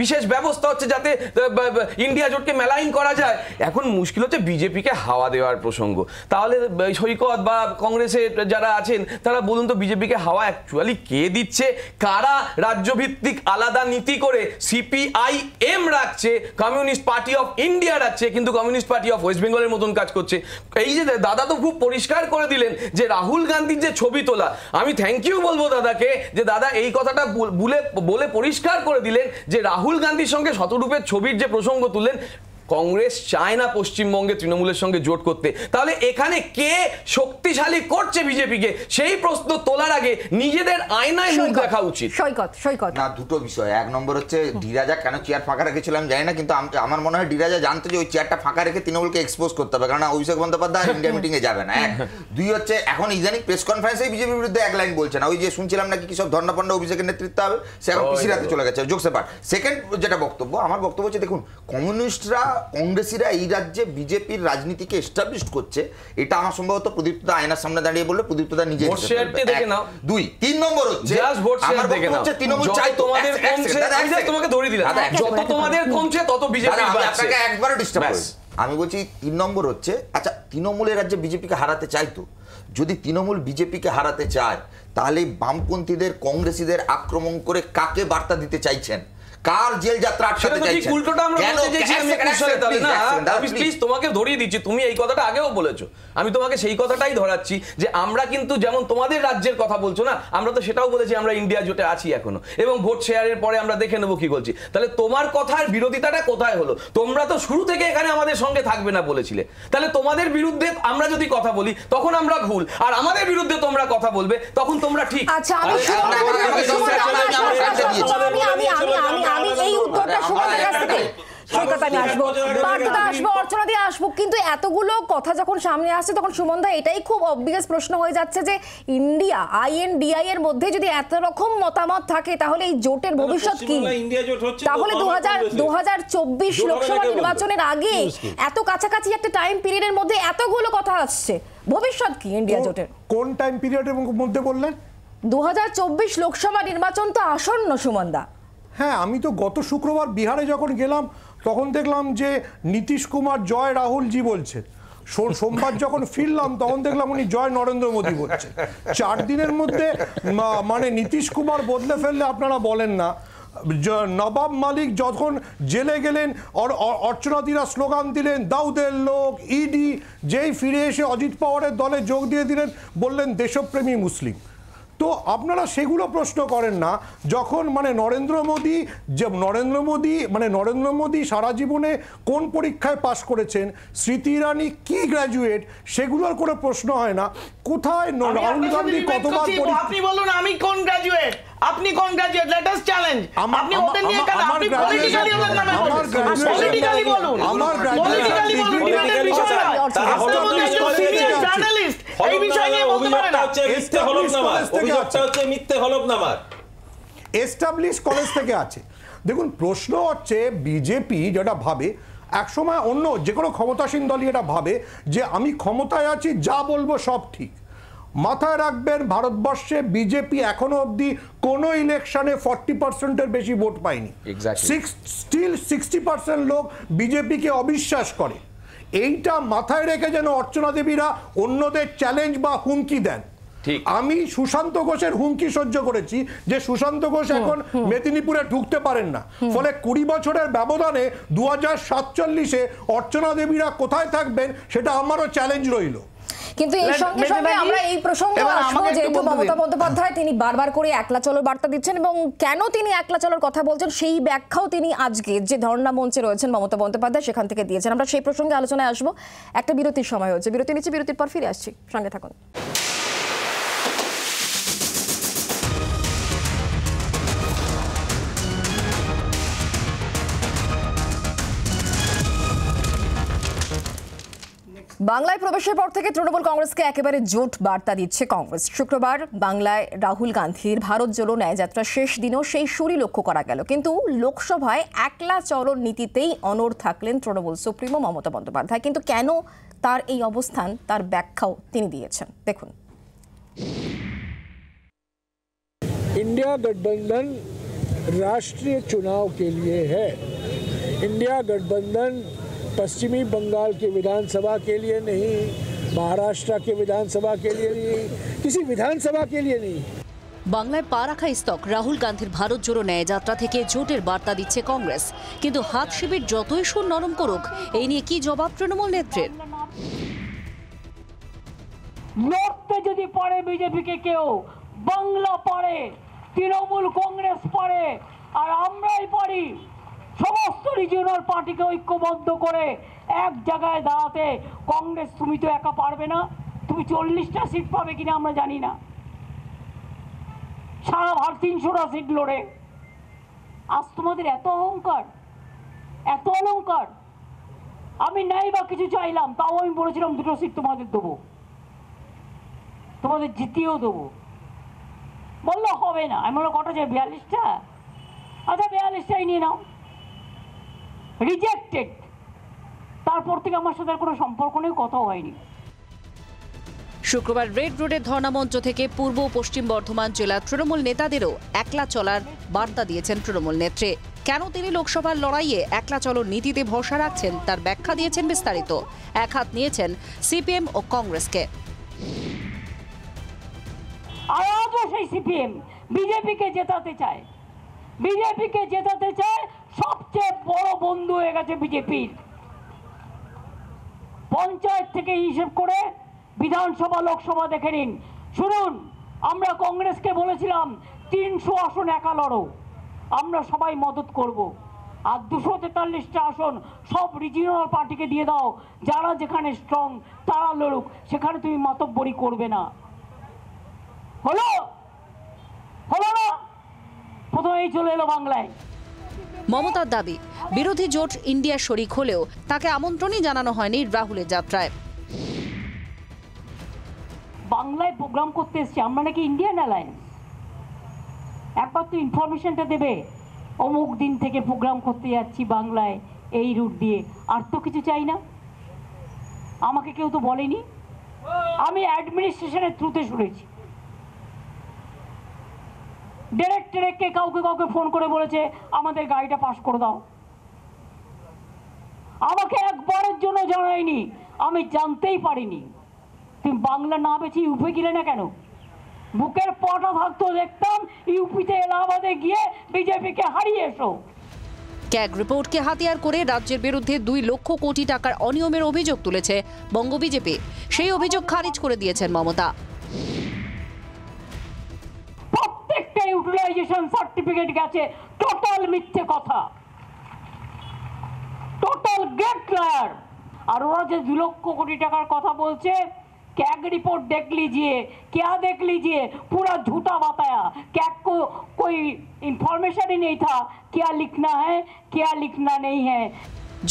বিশেষ ব্যবস্থা হচ্ছে যাতে ইন্ডিয়া জোটকে মেলাইন করা যায়। এখন মুশকিল হচ্ছে বিজেপিকে হাওয়া দেওয়ার প্রসঙ্গ। তাহলে সৈকত বা কংগ্রেসের যারা আছেন তারা বলুন তো, বিজেপিকে হাওয়া অ্যাকচুয়ালি কে দিচ্ছে? কারা রাজ্যভিত্তিক আলাদা নীতি করে সিপিআইএম রাখছে, কমিউনিস্ট পার্টি অফ ইন্ডিয়া রাখছে, কিন্তু কমিউনিস্ট পার্টি অফ ওয়েস্ট বেঙ্গলের মতন কাজ করছে? এই যে দাদা তো খুব পরিষ্কার করে দিলেন যে রাহুল গান্ধীর যে ছবি তোলা, আমি থ্যাংক ইউ বলবো দাদাকে যে দাদা এই কথাটা বলে পরিষ্কার করে দিলেন যে রাহুল গান্ধীর সঙ্গে শতরূপের ছবির যে প্রসঙ্গ তুললেন, কংগ্রেস চায় না পশ্চিমবঙ্গে তৃণমূলের সঙ্গে জোট করতে। তাহলে এখানে কে শক্তিশালী করছে বিজেপিকে, সেই প্রশ্ন তোলার আগে নিজেদের আয়নায় মুখ দেখা উচিত। সৈকত না, দুটো বিষয়। 1 নম্বর হচ্ছে ডিরাজা কেন চেয়ার ফাঁকা রেখেছিল আমি জানি না, কিন্তু আমার মনে হয় ডিরাজা জানতো যে ওই চেয়ারটা ফাঁকা রেখে তৃণমূলকে এক্সপোজ করতে হবে, কারণ অভিষেক বন্দ্যোপাধ্যায় ইন্ডিয়া মিটিং এ যাবে না। 2 হচ্ছে এখন ইদানিং প্রেস কনফারেন্সে বিজেপির বিরুদ্ধে 1 লাইন বলছে না। ওই যে শুনছিলাম নাকি কি সব ধর্ণাপন্ন অভিষেকের নেতৃত্ব হবে, সে এখন পিসির হাতে চলে গেছে, জোকসে পার। সেকেন্ড যেটা বক্তব্য, আমার বক্তব্য হচ্ছে দেখুন, কমিউনিস্টরা কংগ্রেসীরা এই রাজ্যে বিজেপির রাজনীতিকে এস্টাবলিশ করছে, এটা আমার সম্ভবত প্রদীপ্তদা আয়নার সামনে দাঁড়িয়ে বললে প্রদীপ্তদা নিজে দেখে নাও। 2 3 নম্বর হচ্ছে আমার বক্তব্য হচ্ছে তৃণমূল চাই তোমাদের কমছে, আমি তোমাকে ধরে দিলাম, যত তোমাদের কমছে তত বিজেপি বাড়ছে। আপনাকে একবারও ডিস্টার্ব করি। আমি বলছি 3 নম্বর হচ্ছে, আচ্ছা তৃণমূলের রাজ্যে বিজেপিকে হারাতে চাইতো, যদি তৃণমূল বিজেপিকে হারাতে চায় তাহলে বামপন্থীদের কংগ্রেসীদের আক্রমণ করে কাকে বার্তা দিতে চাইছেন, কার জেল যাত্রা আটকাতে চাইছেন? উল্টোটা আমরা বলতে চাইছি, আমি প্লিজ তোমাকে ধরিয়ে দিচ্ছি, তুমি এই কথাটা আগেও বলেছো, আমি তোমাকে সেই কথাটাই ধরাচ্ছি যে আমরা কিন্তু যেমন তোমাদের রাজ্যের কথা বলছো না, আমরা তো সেটাও বলেছি আমরা ইন্ডিয়া জোটে আছি এখনো, এবং ভোট শেয়ারের পরে আমরা দেখে নেবো কি বলছি। তাহলে তোমার কথার বিরোধিতাটা কোথায় হলো? তোমরা তো শুরু থেকে এখানে আমাদের সঙ্গে থাকবে না বলেছিলে, তাহলে তোমাদের বিরুদ্ধে আমরা যদি কথা বলি তখন আমরা ভুল, আর আমাদের বিরুদ্ধে তোমরা কথা বলবে তখন তোমরা ঠিক। আচ্ছা আমি এই উত্তরটা সুমনদার কাছ থেকে আমি আসবো, বার্তাটা আসবো, অর্চনা দিয়ে আসবো, কিন্তু এতগুলো কথা যখন সামনে আসছে তখন সুমনদা এটাই খুব অবভিয়াস প্রশ্ন হয়ে যাচ্ছে যে ইন্ডিয়া INDI এর মধ্যে যদি এত রকম মতামত থাকে তাহলে এই জোটের ভবিষ্যৎ কি? তাহলে 2024 লোকসভা নির্বাচনের আগে এত কাছাকাছি একটা টাইম পিরিয়ডের মধ্যে এতগুলো কথা আসছে, ভবিষ্যৎ কি ইন্ডিয়া জোটের? কোন টাইম পিরিয়ডের মধ্যে বললেন? 2024 লোকসভা নির্বাচন তো আসন্ন সুমনদা। হ্যাঁ, আমি তো গত শুক্রবার বিহারে যখন গেলাম তখন দেখলাম যে নীতিশ কুমার জয় রাহুলজি বলছে, সোমবার যখন ফিরলাম তখন দেখলাম উনি জয় নরেন্দ্র মোদী বলছে। 4 দিনের মধ্যে মানে নীতিশ কুমার বদলে ফেললে আপনারা বলেন না। নবাব মালিক যখন জেলে গেলেন, অর্চনাদিরা স্লোগান দিলেন দাউদের লোক, ইডি, যেই ফিরে এসে অজিত পাওয়ারের দলে যোগ দিয়ে দিলেন, বললেন দেশপ্রেমী মুসলিম। তো আপনারা সেগুলো প্রশ্ন করেন না যখন মানে নরেন্দ্র মোদী সারা জীবনে কোন পরীক্ষায় পাশ করেছেন, স্মৃতি ইরানি কি গ্র্যাজুয়েট, সেগুলোর করে প্রশ্ন হয় না। কোথায় রাহুল গান্ধী কতবার আপনি বলুন আমি কোন গ্র্যাজুয়েট, আপনি কোন গ্র্যাজুয়েট, লেট আস চ্যালেঞ্জ। আপনি ওদের নিয়ে কেন, আপনি পলিটিক্যালি ওদের নামে বলুন, পলিটিক্যালি বলুন, পলিটিক্যালি বলুন, ডিবেটের বিষয় না। আপনি বলুন একজন সিনিয়র জার্নালিস্ট এই বিষয় নিয়ে বলতে পারেন না। অভিযোগটা হচ্ছে মিথ্যে হলফনামা এস্টাবলিশ কলেজ থেকে আছে। দেখুন প্রশ্ন হচ্ছে বিজেপি যেটা ভাবে, একসময় অন্য যে কোনো ক্ষমতাসীন দলই এটা ভাবে যে আমি ক্ষমতায় আছি, যা বলবো সব ঠিক। মাথায় রাখবেন ভারতবর্ষে বিজেপি এখনো অবধি কোনো ইলেকশনে 40%-এর বেশি ভোট পায়নি। স্টিল 60% লোক বিজেপিকে অবিশ্বাস করে। এইটা মাথায় রেখে যেন অর্চনা দেবীরা অন্যদের চ্যালেঞ্জ বা হুমকি দেন। আমি সুশান্ত ঘোষের হুমকি সহ্য করেছি যে সুশান্ত ঘোষ এখন মেদিনীপুরে ঢুকতে পারেন না, ফলে 20 বছরের ব্যবধানে 2047-এ অর্চনা দেবীরা কোথায় থাকবেন সেটা আমারও চ্যালেঞ্জ রইল। কিন্তু এই সঙ্গে সঙ্গে আমরা এই প্রসঙ্গে আসবো, যেহেতু মমতা বন্দ্যোপাধ্যায় তিনি বারবার করে একলা চলোর বার্তা দিচ্ছেন এবং কেন তিনি একলা চলোর কথা বলছেন সেই ব্যাখ্যাও তিনি আজকে যে ধর্ণা মঞ্চে রয়েছেন মমতা বন্দ্যোপাধ্যায় সেখান থেকে দিয়েছেন। আমরা সেই প্রসঙ্গে আলোচনায় আসবো। একটা বিরতির সময় হচ্ছে, বিরতি নিচ্ছি, বিরতির পর ফিরে আসছি, সঙ্গে থাকুন। বাংলায় প্রবেশের পর থেকে তৃণমূল কংগ্রেসকে একেবারে জোট বার্তা দিচ্ছে কংগ্রেস। শুক্রবার বাংলায় রাহুল গান্ধীর ভারত জোড়ো ন্যায়যাত্রার শেষ দিনেও সেই সুরই লক্ষ্য করা গেল, কিন্তু লোকসভায় একলা চলন নীতিতেই অনড় থাকলেন তৃণমূল সুপ্রিমো মমতা বন্দ্যোপাধ্যায়। কিন্তু কেন তার এই অবস্থান, তার ব্যাখ্যাও তিনি দিয়েছেন, দেখুন। इंडिया गठबंधन राष्ट्रीय चुनाव के लिए है। इंडिया गठबंधन पश्चिमी बंगाल के विधानसभा के लिए नहीं, महाराष्ट्र के विधानसभा के लिए नहीं, किसी विधानसभा के लिए नहीं। বাংলায় পা রাখা স্তক রাহুল গান্ধীর ভারত জোড়ো ন্যায়যাত্রা থেকে জোটের বার্তা দিচ্ছে কংগ্রেস। কিন্তু হাত শিবির যতই সুর নরম করুক, এই নিয়ে কি জবাব তৃণমূল নেত্রীর? লড়তে যদি পারে বিজেপিকে কেউ, বাংলা পারে, তৃণমূল কংগ্রেস পারে, আর আমরাই পারি সমস্ত রিজিওনাল পার্টিকে ঐক্যবদ্ধ করে এক জায়গায় দাঁড়াতে। কংগ্রেস তুমি তো একা পারবে না, তুমি 40টা সিট পাবে কিনা আমরা জানি না, সারা ভারত 300টা সিট লড়ে। আজ তোমাদের এত অহংকার, এত অলংকার। আমি নাই বা কিছু চাইলাম, তাও আমি বলেছিলাম 2টো সিট তোমাদের দেবো, তোমাদের জিতিয়েও দেবো। বললো হবে না। আমি বললাম কটা চাই? 42টা। আচ্ছা 42টাই নিয়ে নাও। রিজেক্টেড। তারপর থেকে আমার সাথে কোনো সম্পর্ক নেই, কথাও হয়নি। শুক্রবার রেড রোডের ধর্ণা মঞ্চ থেকে পূর্ব ও পশ্চিম বর্ধমান জেলার তৃণমূল নেতাদেরও একলা চলার বার্তা দিয়েছেন তৃণমূল নেত্রী। কেন তিনি লোকসভার লড়াইয়ে একলা চলন নীতিতে ভরসা রাখছেন তার ব্যাখ্যা দিয়েছেন বিস্তারিত। এক হাত নিয়েছেন সিপিএম ও কংগ্রেসকে। আজও সেই সিপিএম বিজেপিকে জেতাতে চায়, বিজেপিকে জেতাতে চায়। সবচেয়ে বড় বন্ধু হয়ে গেছে বিজেপির। পঞ্চায়েত থেকে হিসেব করে বিধানসভা লোকসভা দেখে নিন। শুনুন, আমরা কংগ্রেসকে বলেছিলাম 300 আসন একা লড়ো, আমরা সবাই মদত করব। আর 243টা আসন সব রিজিওনাল পার্টিকে দিয়ে দাও, যারা যেখানে স্ট্রং তারা লড়ুক, সেখানে তুমি মাতব্বরি করবে না। হলো হলো না? প্রথমেই চলে এলো বাংলায়। মমতার দাবি, বিরোধী জোট ইন্ডিয়া শরিক হলেও তাকে আমন্ত্রণই জানানো হয়নি রাহুলের যাত্রায়। বাংলায় প্রোগ্রাম করতে এসছি আমরা, নাকি ইন্ডিয়ান অ্যালায়েন্স? একবার তো ইনফরমেশনটা দেবে, অমুক দিন থেকে প্রোগ্রাম করতে যাচ্ছি বাংলায় এই রুট দিয়ে। আর তো কিছু চাই না। আমাকে কেউ তো বলেনি, আমি অ্যাডমিনিস্ট্রেশনের থ্রুতে শুনেছি। ডিরেক্টরকে কাউকে কাউকে ফোন করে বলেছে আমাদের গাড়িটা পাস করে দাও। আমাকে একবারের জন্য জানায়নি, আমি জানতেই পারিনি। তুমি বাংলা না বেছে ইউপি গেলে না কেন? বুকের পাটা থাকতো দেখতাম ইউপিতে এলাহাবাদে গিয়ে বিজেপিকে হারিয়ে এসো। ক্যাগ রিপোর্টকে হাতিয়ার করে রাজ্যের বিরুদ্ধে 2 লক্ষ কোটি টাকার অনিয়মের অভিযোগ তুলেছে বঙ্গ বিজেপি। সেই অভিযোগ খারিজ করে দিয়েছেন মমতা। ভ্যাকসিনেশন সার্টিফিকেট গেছে, টোটাল মিথ্যে কথা, টোটাল গ্রেট লায়ার। আর ওরা যে 2 লক্ষ কোটি টাকার কথা বলছে, कैग रिपोर्ट देख लीजिए, क्या देख लीजिए, पूरा झूठा बताया। कैग को कोई इंफॉर्मेशन ही नहीं था क्या लिखना है क्या लिखना नहीं है।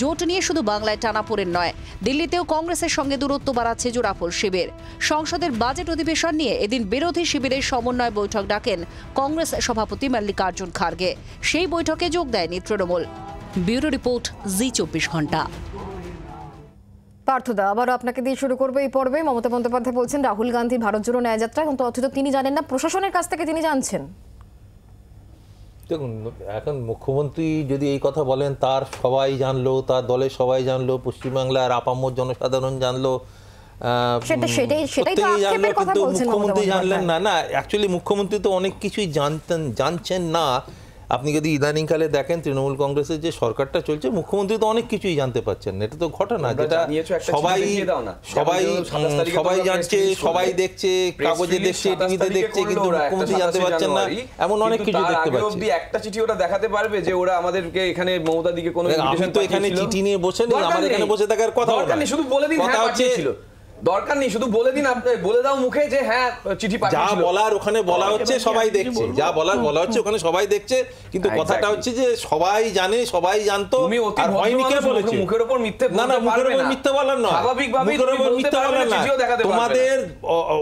জোট নিয়ে শুধু বাংলায় টানাপোড়েন নয়, দিল্লিতেও কংগ্রেসের সঙ্গে দূরত্ব বাড়াচ্ছে জোড়াফল শিবির। সংসদের বাজেট অধিবেশন নিয়ে এদিন বিরোধী শিবিরের সমন্বয় বৈঠক ডাকেন কংগ্রেস সভাপতি মল্লিকার্জুন খার্গে। সেই বৈঠকে যোগ দেয়নি তৃণমূল। ব্যুরো রিপোর্ট, জি24 ঘন্টা। পার্থদা, আবারও আপনাকে দিয়ে শুরু করবো এই পর্বে। মমতা বন্দ্যোপাধ্যায় বলছেন রাহুল গান্ধী ভারত জোড়ো ন্যায় যাত্রা, কিন্তু অথচ তিনি জানেন না, প্রশাসনের কাছ থেকে তিনি জানছেন। দেখুন, এখন মুখ্যমন্ত্রী যদি এই কথা বলেন, তার সবাই জানলো, তার দলের সবাই জানলো, পশ্চিমবাংলার আপামর জনসাধারণ জানলো, কিন্তু মুখ্যমন্ত্রী জানলেন না। না, অ্যাকচুয়ালি মুখ্যমন্ত্রী তো অনেক কিছুই জানছেন না। আপনি যদি ইদানিংকালে দেখেন তৃণমূল কংগ্রেসের যে সরকারটা চলছে, মুখ্যমন্ত্রী তো অনেক কিছুই জানতে পারছেন। এটা তো ঘটনা যেটা সবাই জানছে, সবাই দেখছে, কাগজে দেখছে, টিভিতে দেখছে, কিন্তু মুখ্যমন্ত্রী জানতে পারছেন না, এমন অনেক কিছু দেখতে পাচ্ছি। একটা চিঠি ওরা দেখাতে পারবে যে ওরা আমাদেরকে এখানে মমতা দিকে কোনো ইনভিটেশন তো এখানে চিঠি নিয়ে বসে নেই, আমাদের এখানে বসে থাকার কথা নেই। শুধু বলে দিন কথা হচ্ছে, দরকার নেই, শুধু বলে দিন, আপনি বলে দাও মুখে যে হ্যাঁ চিঠি পাঠিয়েছিল। যা বলার ওখানে বলা হচ্ছে, সবাই দেখছে, যা বলা হচ্ছে ওখানে সবাই দেখছে, কিন্তু কথাটা হচ্ছে যে সবাই জানে, সবাই জানতো। আর হয়নি কে বলেছে মুখের উপর মিথ্যে? না না, মুখের উপর মিথ্যে বলার নয়, মুখের উপর মিথ্যে বলার না। তোমাদের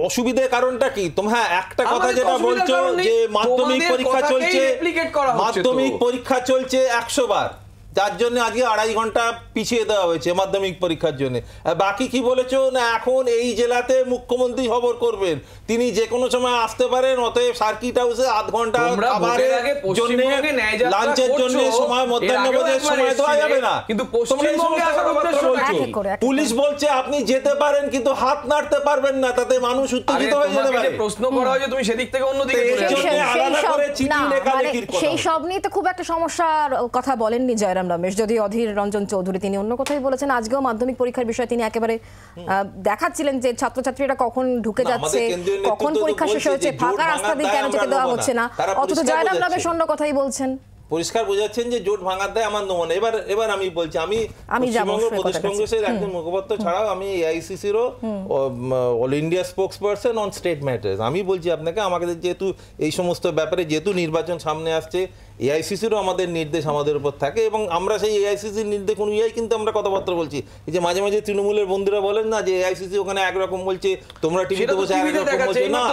অসুবিধার কারণটা কি? হ্যাঁ, একটা কথা যেটা বলছো যে মাধ্যমিক পরীক্ষা চলছে, মাধ্যমিক পরীক্ষা চলছে 100 বার, যার জন্য আজকে 2.5 ঘন্টা পিছিয়ে দেওয়া হয়েছে মাধ্যমিক পরীক্ষার জন্য। বাকি কি বলেছো না, এখন এই জেলাতে মুখ্যমন্ত্রী খবর করবেন, তিনি যে কোনো সময় আসতে পারেন, অতএব সার্কিট হাউসে 1/2 ঘন্টা খাবারের জন্য, লাঞ্চের জন্য সময়, মধ্যাহ্নভোজের সময় দেওয়া যাবে না। কিন্তু পুলিশ বলছে আপনি যেতে পারেন, কিন্তু হাত নাড়তে পারবেন না, তাতে মানুষ উত্তেজিত হয়ে যেতে পারে। প্রশ্ন করা হয় যে তুমি সেদিক থেকে অন্যদিকে সেই সব নিয়ে তো খুব একটা সমস্যার কথা বলেননি জয়রাম রমেশ, যদি অধীর রঞ্জন চৌধুরী তিনি অন্য কথাই বলেছেন। আজকেও মাধ্যমিক পরীক্ষার বিষয়ে তিনি একেবারে দেখাচ্ছিলেন যে ছাত্রছাত্রীরা কখন ঢুকে যাচ্ছে, কখন পরীক্ষা শেষ হয়েছে, ফাঁকা রাস্তা দিয়ে কেন যেতে দেওয়া হচ্ছে না, অথচ জয়রাম রমেশ অন্য কথাই বলছেন। পরিষ্কার বোঝাচ্ছেন যে জোট ভাঙার দায় আমার নমন। এবার আমি বলছি, আমি পশ্চিমবঙ্গ প্রদেশ কংগ্রেসের একজন মুখপাত্র ছাড়াও আমি এআইসিসিরও all India spokesperson on state matters. আমি বলছি আপনাকে, আমাদের যেহেতু এই সমস্ত ব্যাপারে যেহেতু নির্বাচন সামনে আসছে, এআইসিসিরও আমাদের নির্দেশ আমাদের উপর থাকে, এবং আমরা সেই এআইসিসির নির্দেশ অনুযায়ী কিন্তু আমরা কথাবার্তা বলছি। এই যে মাঝে মাঝে তৃণমূলের বন্ধুরা বলেন না যে এআইসিসি ওখানে একরকম বলছে, তোমরা টিভিতে বসে একরকম বলছো, না,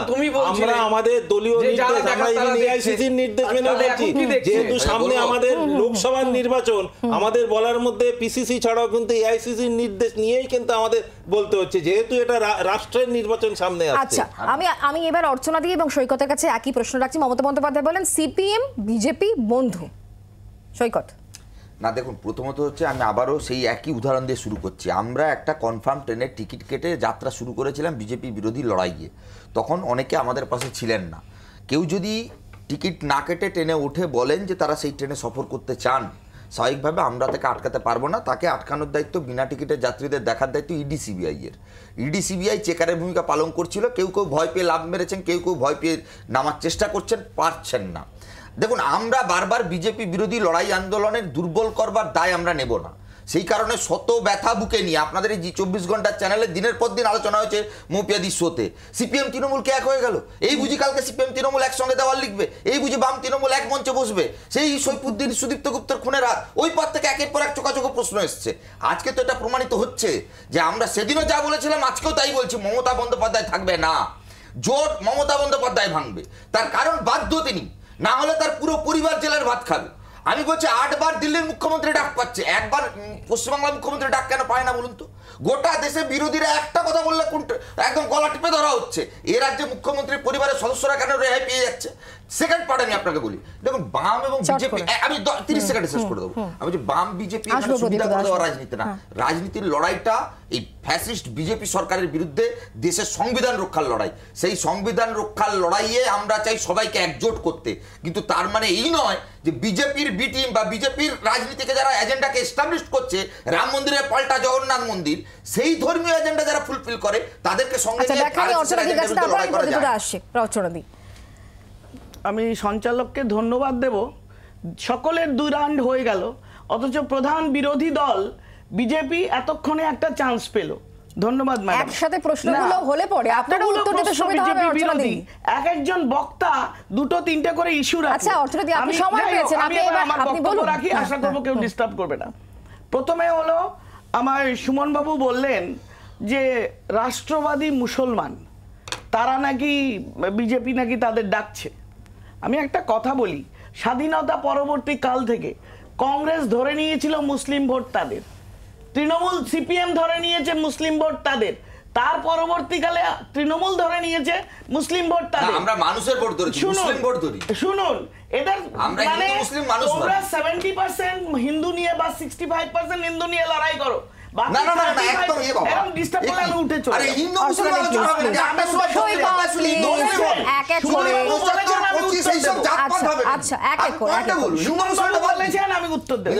আমরা আমাদের দলীয় নির্দেশ, আমরা এআইসিসির নির্দেশ মেনে বলছি। যেহেতু সামনে আমাদের লোকসভার নির্বাচন, আমাদের বলার মধ্যে পিসিসি ছাড়াও কিন্তু এআইসিসির নির্দেশ নিয়েই কিন্তু আমাদের বলতে হচ্ছে, যেহেতু এটা রাষ্ট্রের নির্বাচন সামনে আসছে। আচ্ছা, আমি এবার অর্চনা দিয়ে এবং সৈকতের কাছে একই প্রশ্ন রাখছি। মমতা বন্দ্যোপাধ্যায় বলেন সিপিএম বিজেপি বন্ধু। সৈকত না, দেখুন, প্রথমত হচ্ছে আমি আবারও সেই একই উদাহরণ দিয়ে শুরু করছি। আমরা একটা কনফার্ম ট্রেনের টিকিট কেটে যাত্রা শুরু করেছিলাম বিজেপি বিরোধী লড়াইয়ে। তখন অনেকে আমাদের পাশে ছিলেন না। কেউ যদি টিকিট না কেটে ট্রেনে উঠে বলেন যে তারা সেই ট্রেনে সফর করতে চান, স্বাভাবিকভাবে আমরা তাকে আটকাতে পারবো না। তাকে আটকানোর দায়িত্ব, বিনা টিকিটের যাত্রীদের দেখার দায়িত্ব ইডি সিবিআই এর। ইডি সিবিআই চেকারের ভূমিকা পালন করছিল। কেউ কেউ ভয় পেয়ে লাভ মেরেছেন, কেউ কেউ ভয় পেয়ে নামার চেষ্টা করছেন, পারছেন না। দেখুন, আমরা বারবার বিজেপি বিরোধী লড়াই আন্দোলনের দুর্বল করবার দায় আমরা নেব না। সেই কারণে শত ব্যথা বুকে নিয়ে আপনাদের এই জি24 ঘন্টার চ্যানেলে দিনের পর দিন আলোচনা হয়েছে মৌপিয়াদি শোতে। সিপিএম তৃণমূলকে এক হয়ে গেল, এই বুঝি কালকে সিপিএম তৃণমূল একসঙ্গে দেওয়াল লিখবে, এই বুঝি বাম তৃণমূল এক মঞ্চে বসবে। সেই সৈফুদ্দিন সুদীপ্ত গুপ্তের খুনের রাত, ওই পর থেকে একের পর এক চোখাচোখো প্রশ্ন এসছে। আজকে তো এটা প্রমাণিত হচ্ছে যে আমরা সেদিনও যা বলেছিলাম আজকেও তাই বলছি, মমতা বন্দ্যোপাধ্যায় থাকবে না, জোট মমতা বন্দ্যোপাধ্যায় ভাঙবে। তার কারণ বাধ্য তিনি, না হলে তার পুরো পরিবার জেলের ভাত খাবে। আমি বলছি 8 বার দিল্লির মুখ্যমন্ত্রী ডাক পাচ্ছে, একবার পশ্চিমবাংলার মুখ্যমন্ত্রী ডাক কেন পায় না বলুন তো? গোটা দেশে বিরোধীরা একটা কথা বললে একদম গলা টিপে ধরা হচ্ছে। এ রাজ্যে মুখ্যমন্ত্রীর পরিবারের সদস্যরা কেন রেহাই পেয়ে যাচ্ছে? সেকেন্ড পার্ট আমি আপনাকে বলি, দেখুন, বাম এবং বিজেপি, আমি 30 সেকেন্ডে শেষ করে দেবো। আমি বলছি বাম বিজেপি সুবিধা করে দেওয়া রাজনীতি না, রাজনীতির লড়াইটা এই ফ্যাসিস্ট বিজেপি সরকারের বিরুদ্ধে দেশের সংবিধান রক্ষার লড়াই। সেই সংবিধান রক্ষার লড়াইয়ে আমরা চাই সবাইকে একজোট করতে, কিন্তু তার মানে এই নয় যে বিজেপির বি টিম বা বিজেপির রাজনীতিকে যারা এজেন্ডাকে এস্টাবলিশ করছে, রাম মন্দিরের পাল্টা জগন্নাথ মন্দির, সেই ধর্মীয় এজেন্ডা যারা ফুলফিল করে তাদেরকে সঙ্গে নিয়ে লড়াই করা যায়। আমি সঞ্চালককে ধন্যবাদ দেব, সকলের 2 রাউন্ড হয়ে গেল, অথচ প্রধান বিরোধী দল বিজেপি এতক্ষণে একটা চান্স পেল। ধন্যবাদ ম্যাডাম। একসাথে প্রশ্নগুলো হলে পরে আপনারা উত্তর দিতে সুবিধা হবে। বিরোধী এক একজন বক্তা 2-3টে করে ইস্যু রাখে। আচ্ছা অর্থনীতি, আপনি সময় পেয়েছেন, আপনি বলুন। রাখি, আশা করব কেউ ডিস্টার্ব করবে না। প্রথমে হলো আমার সুমন বাবু বললেন যে রাষ্ট্রবাদী মুসলমান তারা নাকি বিজেপি নাকি তাদের ডাকছে। আমি একটা কথা বলি, স্বাধীনতা পরবর্তী কাল থেকে কংগ্রেস ধরে নিয়েছিল মুসলিম ভোট তাদের, তৃণমূল সিপিএম ধরে নিয়েছে মুসলিম ভোট তাদের, তার পরবর্তীকালে তৃণমূল ধরে নিয়েছে মুসলিম ভোট তাদের। আমরা মানুষের ভোট ধরেছি, মুসলিম ভোট ধরি। শুনুন, এদের আমরা মানে হিন্দু মুসলিম মানুষ না। তোমরা 70% হিন্দু নিয়ে বা 65% হিন্দু নিয়ে লড়াই করো। না না না না, একদম এ বাবা এরকম ডিস্টার্ব করলে আমি উঠে চলে। আরে হিন্দু মুসলিম আলোচনা হবে না, একটা সময় এক এক করে। আচ্ছা এক এক করে আমি উত্তর দেব।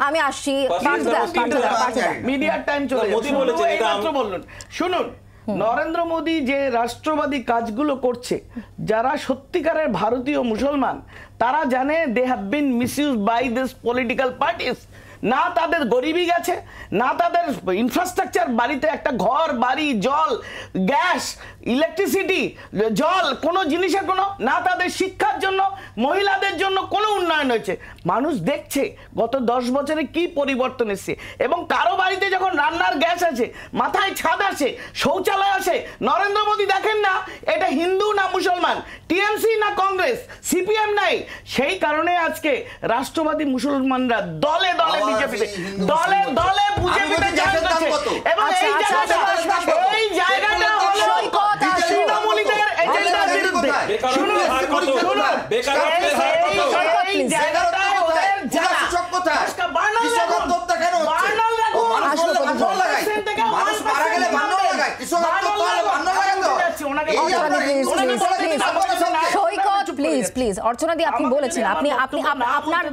আমি আসছি, মিডিয়ার টাইম চলে যাচ্ছে। বলুন, শুনুন, নরেন্দ্র মোদী যে রাষ্ট্রবাদী কাজগুলো করছে, যারা সত্যিকারের ভারতীয় মুসলমান তারা জানে they have been misused by this political parties. না তাদের গরিবি গেছে, না তাদের ইনফ্রাস্ট্রাকচার, বাড়িতে একটা ঘর বাড়ি, জল, গ্যাস, ইলেকট্রিসিটি, জল, কোনো জিনিসের কোনো, না তাদের শিক্ষার জন্য, মহিলাদের জন্য কোনো উন্নয়ন হয়েছে। মানুষ দেখছে গত 10 বছরে কি পরিবর্তন এসেছে। এবং কারো বাড়িতে যখন রান্নার গ্যাস আছে, মাথায় ছাদ আসে, শৌচালয় আসে, নরেন্দ্র মোদী দেখেন না এটা হিন্দু না মুসলমান, টিএমসি না কংগ্রেস, সিপিএম নাই। সেই কারণে আজকে রাষ্ট্রবাদী মুসলমানরা দলে দলে বিজেপিতে, দলে দলে বিজেপিতে জয়েন করছে। এবং এই জায়গাটা হলো তৃণমূলীদের এজেন্ডার বিরুদ্ধে। শুনুন, এই জায়গাটা ওদের যারা আজকে বার্নাল লাগুন, বার্নাল লাগুন, মানুষ মারা গেলে বার্নাল লাগায়, প্লিজ প্লিজ অর্চনাদি, আপনি বলেছেন, আপনি আপনি আপনার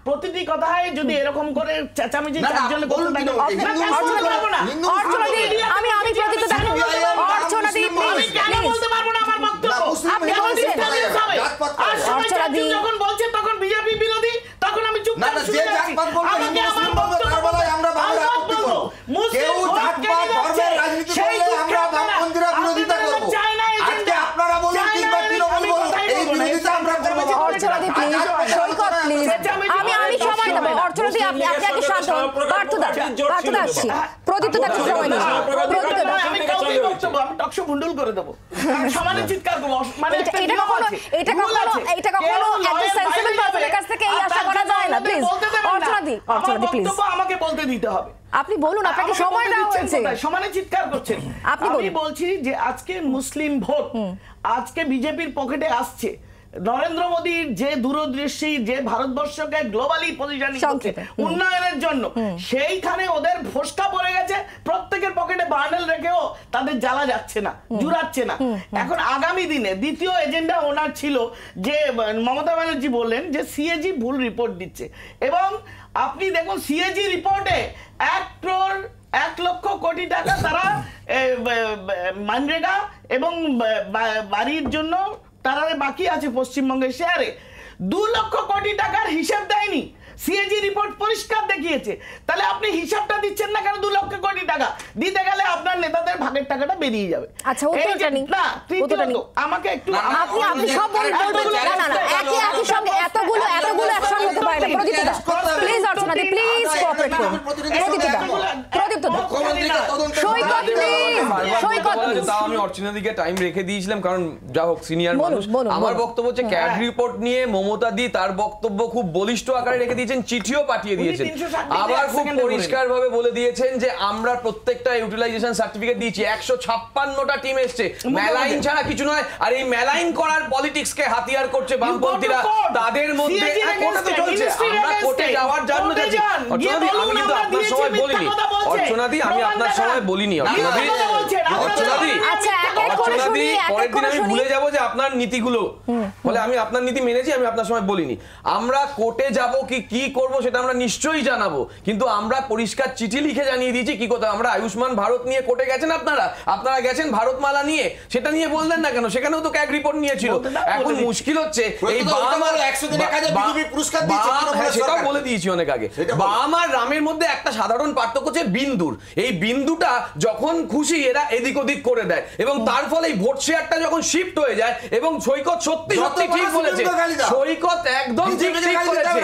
প্রতিটি কথায় যদি এরকম করে চেঁচামেচি চারজনে করতে থাকে, অর্চনাদি আমি প্রতিটা দেখো, অর্চনাদি প্লিজ কেন বলতে পারবো না আমার বক্তব্য? আপনি বলছেন অর্চনাদি যখন বলছে তখন বিজেপি বিরোধী, তখন আমি চুপ করে শুনে যাচ্ছি। আমাকে আমার বক্তব্য বলে আমরা বাংলা আপত্তি করব, কেউ জাতপাত ধর্মের রাজনীতি করলে আমরা বামপন্থীরা বিরোধিতা করব। আজকে আপনারা বলুন কিংবা তৃণমূল বলুন, এই বিরোধিতা আমরা করব। অর্চনাদি প্লিজ, সৈকত প্লিজ, আমি সময় দেব। অর্চনাদি আপনি আগে শান্ত হন। পার্থদা আসছি, প্রদীপ্ত দাকে সময় দিন। আমি কাউকে বক্তব্য, আমি টকশো ভুন্ডুল করে দেব, সমানে চিৎকার করব। মানে এটা কখনো একটা সেন্সিবল পারসনের কাছ থেকে এই আশা করা যায় না। প্লিজ অর্চনাদি প্লিজ আমাকে বলতে দিতে হবে। আপনি বলুন, আপনাকে সময় দেওয়া হয়েছে। সমানে চিৎকার করছেন। আমি বলছি যে আজকে মুসলিম ভোট আজকে বিজেপির পকেটে আসছে। নরেন্দ্র মোদীর যে দূরদৃষ্টি, যে ভারতবর্ষকে গ্লোবালি পজিশনিং করছে উন্নয়নের জন্য, সেইখানে ওদের ফোসকা পড়ে গেছে। প্রত্যেকের পকেটে বান্ডেল রেখেও তাদের জ্বালা যাচ্ছে না, জুড়াচ্ছে না। এখন আগামী দিনে দ্বিতীয় এজেন্ডা ওনার ছিল যে মমতা ব্যানার্জি বললেন যে সিএজি ভুল রিপোর্ট দিচ্ছে। এবং আপনি দেখুন সিএজি রিপোর্টে 1 লক্ষ কোটি টাকা তারা মানরেগা এবং বাড়ির জন্য তারা বাকি আছে পশ্চিমবঙ্গের শেয়ারে। 2 লক্ষ কোটি টাকার হিসাব দেয়নি, সিএজি রিপোর্ট পরিষ্কার দেখিয়েছে। তাহলে আপনি হিসাবটা দিচ্ছেন না কেন? 2 লক্ষ কোটি টাকা দিতে গেলে আপনার নেতাদের ভাগের টাকাটা বেরিয়ে যাবে। আচ্ছা, উত্তরটা নেই না, আমাকে একটু আপনি সব বলবেন না, একই সঙ্গে এতগুলো একসঙ্গে হতে পারে না। প্রদীপ্তদা প্লিজ, অর্চনাদি প্লিজ কোঅপারেট করুন। প্রদীপ্তদা সৈকত প্লিজ, তাও আমি অর্চনাদিকে টাইম রেখে দিয়েছিলাম, কারণ যা হোক সিনিয়র মানুষ। আমার বক্তব্য হচ্ছে ক্যাড রিপোর্ট নিয়ে মমতা দি তার বক্তব্য খুব বলিষ্ঠ আকারে রেখে দিয়েছেন, চিঠিও পাঠিয়ে দিয়েছেন। আবার খুব পরিষ্কার ভাবে বলে দিয়েছেন যে আমরা প্রত্যেকটা ইউটিলাইজেশন সার্টিফিকেট দিয়েছি। 156টা টিম এসছে, মেলাইন ছাড়া কিছু নয়। আর এই মেলাইন করার পলিটিক্স কে হাতিয়ার করছে বামপন্থীরা, তাদের মধ্যে কোর্টে তো চলছে। আমরা কোর্টে যাওয়ার জন্য যাচ্ছি। অর্চনাদি আমি কিন্তু আপনার সময় বলিনি, অর্চনাদি আমি আপনার সময় বলিনি। অর্চনাদি পরের দিন আমি ভুলে যাবো যে আপনার নীতিগুলো ফলে আমি আপনার নীতি মেনেছি, আমি আপনার সময় বলিনি। আমরা কোর্টে যাব কি করব সেটা আমরা নিশ্চয়ই জানাবো, কিন্তু আমরা পরিষ্কার চিঠি লিখে জানিয়ে দিয়েছি কি কথা। আমরা আয়ুষ্মান ভারত নিয়ে কোর্টে গেছেন, আপনারা গেছেন ভারতমালা নিয়ে, সেটা নিয়ে বললেন না কেন? সেখানেও তো ক্যাগ রিপোর্ট নিয়েছিল। এখন মুশকিল হচ্ছে এই সেটাও বলে দিয়েছি অনেক আগে, বাম আর রামের মধ্যে একটা সাধারণ পার্থক্য হচ্ছে বিন্দুর। এই বিন্দুটা যখন খুশি এরা এদিক ওদিক করে দেয়, এবং তার ফলে এই ভোট শেয়ারটা যখন শিফট হয়ে যায়, এবং সৈকত সত্যি ঠিক বলেছে, সৈকত একদম ঠিক বলেছে,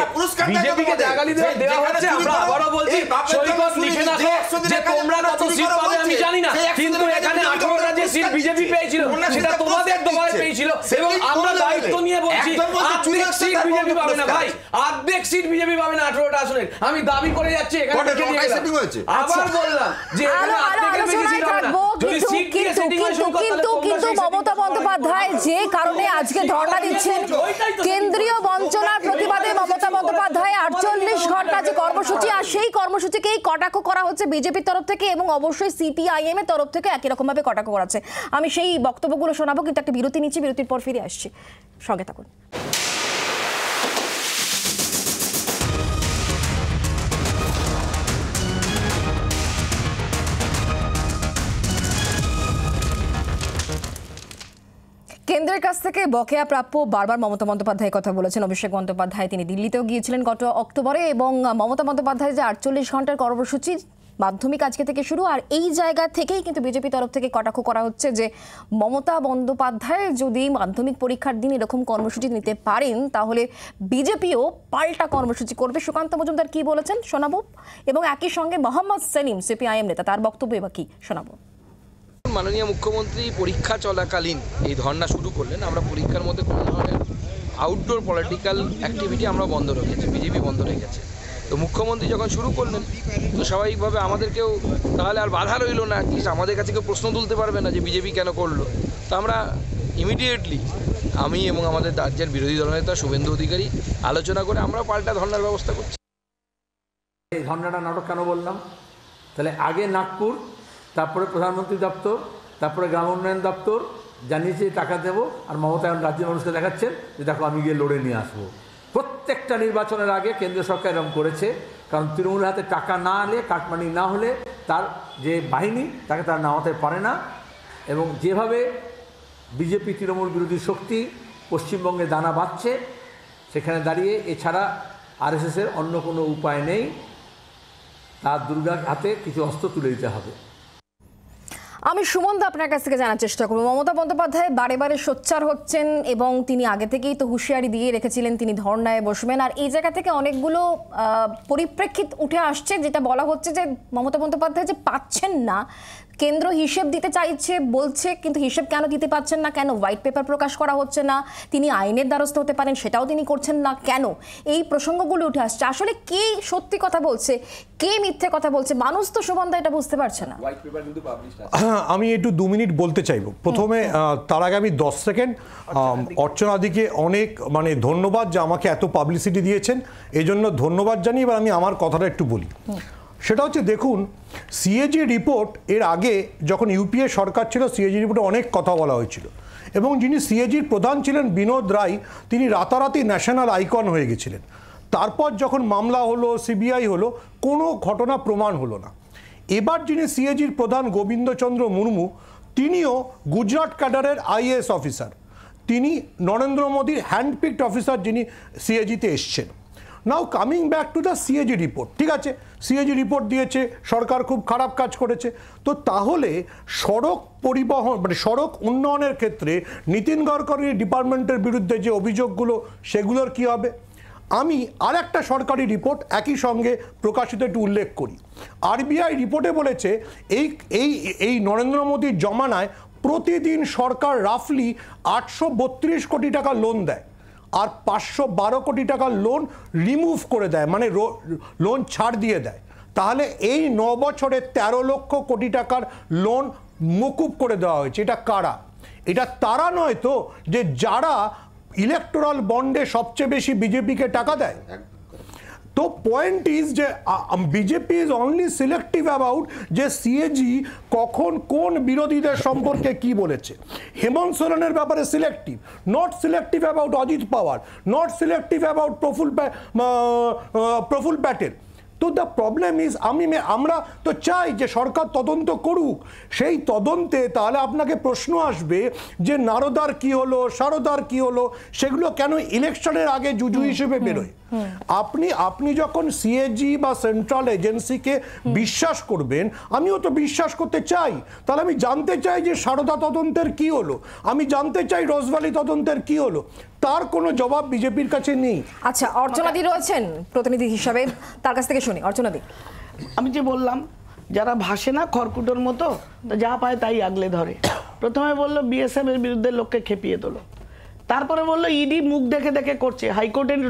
বিজেপিকে গালি দেওয়া হচ্ছে। আমরা আবারও বলছি, সৈকত লিখে রাখো যে তোমরা কত সিট পাবে আমি জানি না, কিন্তু এখানে 18টা যে সিট বিজেপি পেয়েছিল সেটা তোমাদের দবায় পেয়েছিল, এবং আমরা দায়িত্ব নিয়ে বলছি অর্ধেক সিট বিজেপি পাবে না ভাই, অর্ধেক সিট বিজেপি পাবে না 18টা আসনের। আমি দাবি করে যাচ্ছি, এখানে আবার বললাম যে এখানে অর্ধেকের বেশি সিট হবে না। যদি সিট দিয়ে সেটিং হয় কিন্তু মমতা বন্দ্যোপাধ্যায় যে কারণে আজকে ধর্ণা দিচ্ছেন, কেন্দ্রীয় বঞ্চনার প্রতিবাদে মমতা বন্দ্যোপাধ্যায় 48 ঘন্টা যে কর্মসূচি, আর সেই কর্মসূচিকেই কটাক্ষ করা হচ্ছে বিজেপির তরফ থেকে, এবং অবশ্যই সিপিআইএম এর তরফ থেকে একই রকম ভাবে কটাক্ষ করা হচ্ছে। আমি সেই বক্তব্যগুলো শোনাবো, কিন্তু একটা বিরতি নিচ্ছি, বিরতির পর ফিরে আসছি, সঙ্গে থাকুন। কেন্দ্রের কাছ থেকে বকেয়া প্রাপ্য বারবার মমতা বন্দ্যোপাধ্যায় কথা বলেছেন। অভিষেক বন্দ্যোপাধ্যায় তিনি দিল্লিতেও গিয়েছিলেন গত অক্টোবরে, এবং মমতা বন্দ্যোপাধ্যায় যে 48 ঘন্টার কর্মসূচি মাধ্যমিক আজকে থেকে শুরু, আর এই জায়গা থেকেই কিন্তু বিজেপি তরফ থেকে কটাক্ষ করা হচ্ছে যে মমতা বন্দ্যোপাধ্যায় যদি মাধ্যমিক পরীক্ষার দিন এরকম কর্মসূচি নিতে পারেন তাহলে বিজেপিও পাল্টা কর্মসূচি করবে। সুকান্ত মজুমদার কি বলেছেন শোনাবো, এবং একই সঙ্গে মোহাম্মদ সেলিম সিপিআইএম নেতা, তার বক্তব্য এবার কি শোনাবো। মাননীয় মুখ্যমন্ত্রী পরীক্ষা চলাকালীন এই ধর্ণা শুরু করলেন। আমরা পরীক্ষার মধ্যে কোনো ধরনের আউটডোর পলিটিক্যাল অ্যাক্টিভিটি আমরা বন্ধ রেখেছি, বিজেপি বন্ধ রেখেছে। তো মুখ্যমন্ত্রী যখন শুরু করলেন তো স্বাভাবিকভাবে আমাদেরকেও তাহলে আর বাধা রইল না, অ্যাটলিস্ট আমাদের কাছে কেউ প্রশ্ন তুলতে পারবে না যে বিজেপি কেন করলো। তো আমরা ইমিডিয়েটলি আমি এবং আমাদের রাজ্যের বিরোধী দলনেতা শুভেন্দু অধিকারী আলোচনা করে আমরা পাল্টা ধর্ণার ব্যবস্থা করছি। এই ধর্ণাটা নাটক কেন বললাম? তাহলে আগে নাগপুর, তারপরে প্রধানমন্ত্রী দপ্তর, তারপরে গ্রাম উন্নয়ন দপ্তর জানিয়েছে টাকা দেবো, আর মমতা এখন রাজ্যের মানুষকে দেখাচ্ছেন যে দেখো আমি গিয়ে লড়ে নিয়ে আসবো। প্রত্যেকটা নির্বাচনের আগে কেন্দ্রীয় সরকার এরকম করেছে, কারণ তৃণমূলের হাতে টাকা না এলে, কাটমানি না হলে তার যে বাহিনী তাকে তারা নামাতে পারে না। এবং যেভাবে বিজেপি তৃণমূল বিরোধী শক্তি পশ্চিমবঙ্গে দানা বাঁধছে, সেখানে দাঁড়িয়ে এছাড়া আরএসএসের অন্য কোনো উপায় নেই, তার দুর্গার হাতে কিছু অস্ত্র তুলে দিতে হবে। আমি সুমন দা আপনার কাছ থেকে জানার চেষ্টা করব, মমতা বন্দ্যোপাধ্যায় বারে বারে সোচ্চার হচ্ছেন এবং তিনি আগে থেকেই তো হুঁশিয়ারি দিয়ে রেখেছিলেন তিনি ধর্নায় বসবেন, আর এই জায়গা থেকে অনেকগুলো পরিপ্রেক্ষিত উঠে আসছে যেটা বলা হচ্ছে যে মমতা বন্দ্যোপাধ্যায় যে পাচ্ছেন না, কেন্দ্র হিসেব দিতে চাইছে বলছে, কিন্তু হিসেব কেন দিতে পারছেন না, কেন হোয়াইট পেপার প্রকাশ করা হচ্ছে না, তিনি আইনের দ্বারস্থ হতে পারেন সেটাও তিনি করছেন না কেন, এই প্রসঙ্গগুলো উঠে আসছে। আসলে কে সত্যি কথা বলছে, কে মিথ্যে কথা বলছে, মানুষ তো সুবন্ধা এটা বুঝতে পারছে না। আমি একটু 2 মিনিট বলতে চাইবো। প্রথমে তার আগে আমি 10 সেকেন্ড অর্চনাদিকে অনেক ধন্যবাদ যে আমাকে এত পাবলিসিটি দিয়েছেন, এই জন্য ধন্যবাদ জানিয়ে এবার আমি আমার কথাটা একটু বলি। সেটা হচ্ছে দেখুন, সিএজি রিপোর্ট এর আগে যখন ইউপিএ সরকার ছিল সিএজি রিপোর্টে অনেক কথা বলা হয়েছিল, এবং যিনি সিএজির প্রধান ছিলেন বিনোদ রায়, তিনি রাতারাতি ন্যাশনাল আইকন হয়ে গেছিলেন। তারপর যখন মামলা হলো, সিবিআই হলো, কোনো ঘটনা প্রমাণ হলো না। এবার যিনি সিএজির প্রধান গোবিন্দচন্দ্র মুর্মু, তিনিও গুজরাট ক্যাডারের আইএএস অফিসার, তিনি নরেন্দ্র মোদীর হ্যান্ডপিকড অফিসার যিনি সিএজিতে এসছেন। নাও coming back to the CAG report, ঠিক আছে সিএজি রিপোর্ট দিয়েছে, সরকার খুব খারাপ কাজ করেছে, তো তাহলে সড়ক পরিবহন সড়ক উন্নয়নের ক্ষেত্রে নীতিন গডকরির ডিপার্টমেন্টের বিরুদ্ধে যে অভিযোগগুলো সেগুলোর কি হবে? আমি আর একটা সরকারি রিপোর্ট একই সঙ্গে প্রকাশিত একটু উল্লেখ করি। আরবিআই রিপোর্টে বলেছে এই নরেন্দ্র মোদীর জমানায় প্রতিদিন সরকার রাফলি 832 কোটি টাকা লোন দেয়, আর 512 কোটি টাকার লোন রিমুভ করে দেয়, লোন ছাড় দিয়ে দেয়। তাহলে এই 9 বছরে 13 লক্ষ কোটি টাকার লোন মকুব করে দেওয়া হয়েছে। এটা কারা? এটা তারা নয় তো যে যারা ইলেকটোরাল বন্ডে সবচেয়ে বেশি বিজেপিকে টাকা দেয়। তো পয়েন্ট ইজ যে BJP is only selective about যে সিএজি কখন কোন বিরোধীদের সম্পর্কে কি বলেছে। হেমন্ত সোরেনের ব্যাপারে selective, not selective about Ajit power, not selective about Praful Patel. তো দ্য প্রবলেম ইজ আমরা তো চাই যে সরকার তদন্ত করুক, সেই তদন্তে তাহলে আপনাকে প্রশ্ন আসবে যে নারদার কি হলো, সারদার কি হলো, সেগুলো কেন ইলেকশনের আগে জুজু হিসেবে বেরোয়। আপনি যখন সিএজি বা সেন্ট্রাল এজেন্সিকে বিশ্বাস করবেন, আমিও তো বিশ্বাস করতে চাই, তাহলে আমি জানতে চাই যে সারদা তদন্তের কি হলো, আমি জানতে চাই রোজভ্যালি তদন্তের কি হলো। তার কোনো জবাব বিজেপির কাছে নেই। আচ্ছা, অর্চনাদি রয়েছেন প্রতিনিধি হিসাবে, তার কাছ থেকে শুনি। অর্চনাদি, আমি যে বললাম যারা ভাসে না খড়কুটোর মতো, যা পায় তাই আগলে ধরে। প্রথমে বললো বিএসএফ এর বিরুদ্ধে লোককে খেপিয়ে তোলো, তারপরে বললো ইডি মুখ দেখে দেখে করছে, হাইকোর্টের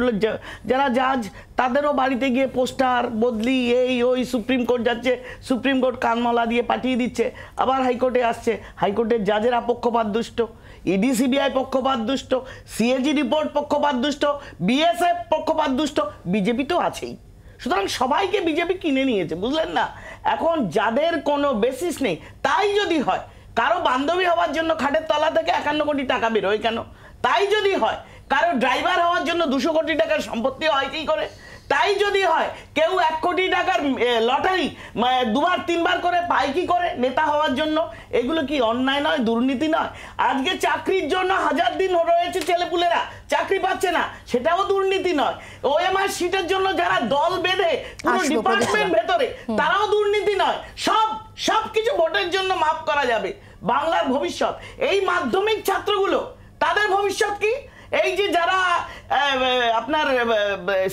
যারা জাজ তাদেরও বাড়িতে গিয়ে পোস্টার বদলি এই ওই, সুপ্রিম কোর্ট যাচ্ছে, সুপ্রিম কোর্ট কানমালা দিয়ে পাঠিয়ে দিচ্ছে, আবার হাইকোর্টে আসছে, হাইকোর্টের জাজেরা পক্ষপাত দুষ্ট, ইডি সিবিআই পক্ষপাত দুষ্ট, সিএজি রিপোর্ট পক্ষপাত দুষ্ট, বিএসএফ পক্ষপাত দুষ্ট, বিজেপি তো আছেই। সুতরাং সবাইকে বিজেপি কিনে নিয়েছে, বুঝলেন না? এখন যাদের কোনো বেসিস নেই, তাই যদি হয় কারো বান্ধবী হওয়ার জন্য খাটের তলা থেকে 51 কোটি টাকা বেরোয় কেন? তাই যদি হয় কারো ড্রাইভার হওয়ার জন্য 200 কোটি টাকার সম্পত্তি হয় কি করে? তাই যদি হয় কেউ 1 কোটি টাকার লটারি 2বার 3বার করে পায় কি করে নেতা হওয়ার জন্য? এগুলো কি অন্যায় নয়, দুর্নীতি নয়? আজকে চাকরির জন্য 1000 দিন রয়েছে ছেলেপুলেরা, চাকরি পাচ্ছে না, সেটাও দুর্নীতি নয়? ওএমআর সিটের জন্য যারা দল বেঁধে পুরো ডিপার্টমেন্ট ভেতরে, তারাও দুর্নীতি নয়? সব কিছু ভোটের জন্য মাফ করা যাবে। বাংলার ভবিষ্যৎ এই মাধ্যমিক ছাত্রগুলো, তাদের ভবিষ্যৎ কি? এই যে যারা আপনার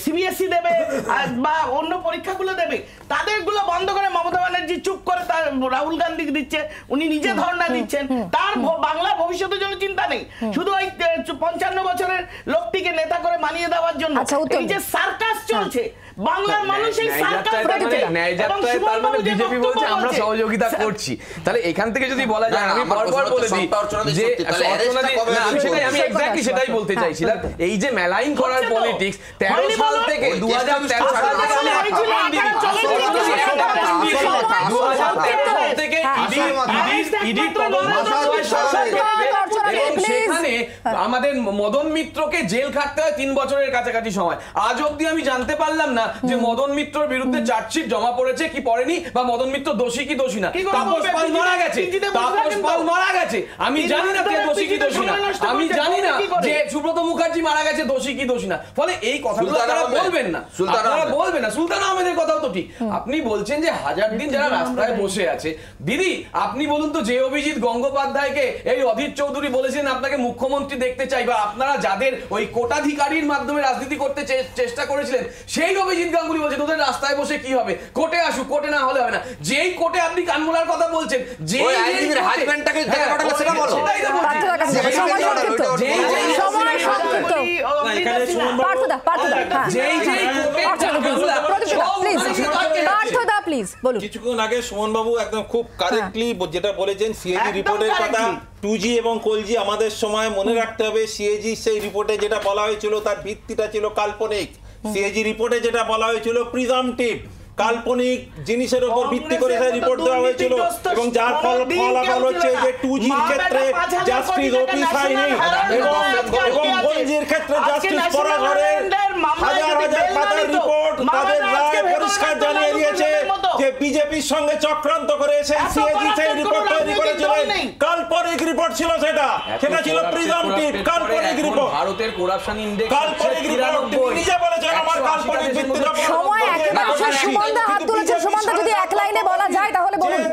সিবিএসই দেবে বা অন্য পরীক্ষাগুলো দেবে, তাদেরগুলো বন্ধ করে মমতা ব্যানার্জি চুপ করে তার রাহুল গান্ধী দিচ্ছে, উনি নিজে ধর্ণা দিচ্ছেন, তার বাংলার ভবিষ্যতের জন্য চিন্তা নেই, শুধু ওই 55 বছরের লোকটিকে নেতা করে মানিয়ে দেওয়ার জন্য এই যে সার্কাস চলছে। বাংলার মানুষ এই সার্কাস দেখছে, ন্যায়যাত্রায় তার মানে বিজেপি বলছে আমরা সহযোগিতা করছি। তাহলে এখান থেকে যদি বলা যায়, আমি বারবার বলেছি যে আমি এক্স্যাক্টলি সেটাই বলতে চাইছিলাম, এই যে মেলাইন করার পলিটিক্স 13 সাল থেকে 2013 সাল থেকে ইডি সেখানে আমাদের মদন মিত্রকে জেল খাটতে হয় 3 বছরের কাছাকাছি সময়। আজ অব্দি আমি জানতে পারলাম না যে মদন মিত্রর বিরুদ্ধে চার্জশিট জমা পড়েছে কি পড়েনি, বা মদন মিত্র দোষী কি দোষী না। তাপস পাল মারা গেছে, তাপস পাল মারা গেছে, আমি জানি না কে দোষী কি দোষী না, আমি জানি না যে সুব্রত মুখার্জি মারা গেছে দোষী কি দোষী না। ফলে এই কথাগুলো আপনারা বলবেন না, আপনারা বলবেন না। সুলতান আহমেদের কথাও তো ঠিক, আপনি বলছেন যে 1000 দিন যারা রাস্তায় বসে আছে। দিদি আপনি বলুন তো, যে অভিজিৎ গঙ্গোপাধ্যায়কে এই অধীর চৌধুরী বলেছেন আপনাকে মুখ্যমন্ত্রী দেখতে চাই, বা আপনারা যাদের ওই কোটাধিকারীর মাধ্যমে রাজনীতি করতে চেষ্টা করেছিলেন, সেই অভিজিৎ গাঙ্গুলি বলছে তোদের রাস্তায় বসে কি হবে, কোর্টে আসুক, কোর্টে না হলে হবে না। যেই কোর্টে আপনি কানমুলার কথা বলছেন, যে হাজবেন্ডটাকে দেখে পাঠালে সেটা বলো, সেটাই তো বলছি। কিছুক্ষণ আগে সুমন বাবু একদম খুব কারেক্টলি যেটা বলেছেন, সিএজি রিপোর্টের কথা, 2G এবং কোলজি আমাদের সময় মনে রাখতে হবে, সিএজি সেই রিপোর্টে যেটা বলা হয়েছিল তার ভিত্তিটা ছিল কাল্পনিক। সিএজি রিপোর্টে যেটা বলা হয়েছিল প্রিজাম্পটিভ, কাল্পনিক জিনিসের উপর ভিত্তি করে সেই রিপোর্ট দেওয়া হয়েছিল, এবং যার ফলাফল হচ্ছে যে 2G এর ক্ষেত্রে জাস্টিস অফিস হয়নি, এবং কোলজির ক্ষেত্রে জাস্টিস পরাঘরের হাজার হাজার পাতার রিপোর্ট তাদের রায় পরিষ্কার জানিয়ে দিয়েছে যে বিজেপির সঙ্গে চক্রান্ত করে সেই সিএজি সেই রিপোর্ট তৈরি করেছিলেন। কাল্পনিক রিপোর্ট ছিল, সেটা ছিল প্রিজাম্পটিভ কাল্পনিক রিপোর্ট। ভারতের করাপশন ইনডেক্স কাল্পনিক রিপোর্ট নিজে বলেছেন আমার কাল্পনিক ভিত্তির উপর। সময় একেবারে শেষ। সুমনদা হাত তুলেছে, সুমনদা যদি এক লাইনে বলা যায় তাহলে বলুন।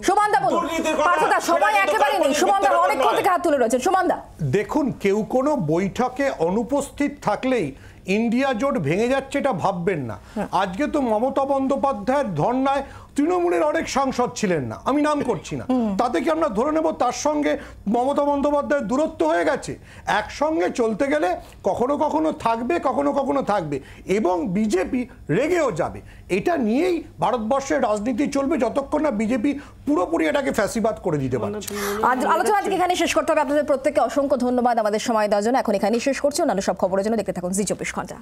সুমনদা বলুন। পার্থদা সময় একেবারে নেই, সুমনদা অনেকক্ষণ থেকে হাত তুলে রয়েছেন। সুমনদা দেখুন, কেউ কোনো বৈঠকে অনুপস্থিত থাকলেই ইন্ডিয়া জোট ভেঙে যাচ্ছে এটা ভাববেন না। আজকে তো মমতা বন্দ্যোপাধ্যায়ের ধর্নায় তৃণমূলের অনেক সাংসদ ছিলেন না, আমি নাম করছি না, তাতে কি আমরা ধরে নেব তার সঙ্গে মমতা বন্দ্যোপাধ্যায়ের দূরত্ব হয়ে গেছে? একসঙ্গে চলতে গেলে কখনো কখনো থাকবে, কখনো কখনো থাকবে, এবং বিজেপি রেগেও যাবে। এটা নিয়েই ভারতবর্ষের রাজনীতি চলবে যতক্ষণ না বিজেপি পুরোপুরি এটাকে ফ্যাসিবাদ করে দিতে পারে। আলোচনা আজকে এখানে শেষ করতে হবে। আপনাদের প্রত্যেককে অসংখ্য ধন্যবাদ আমাদের সময় দেওয়ার জন্য। এখন এখানেই শেষ করছি। অন্যান্য সব খবরের জন্য দেখতে থাকুন জি 24 ঘন্টা।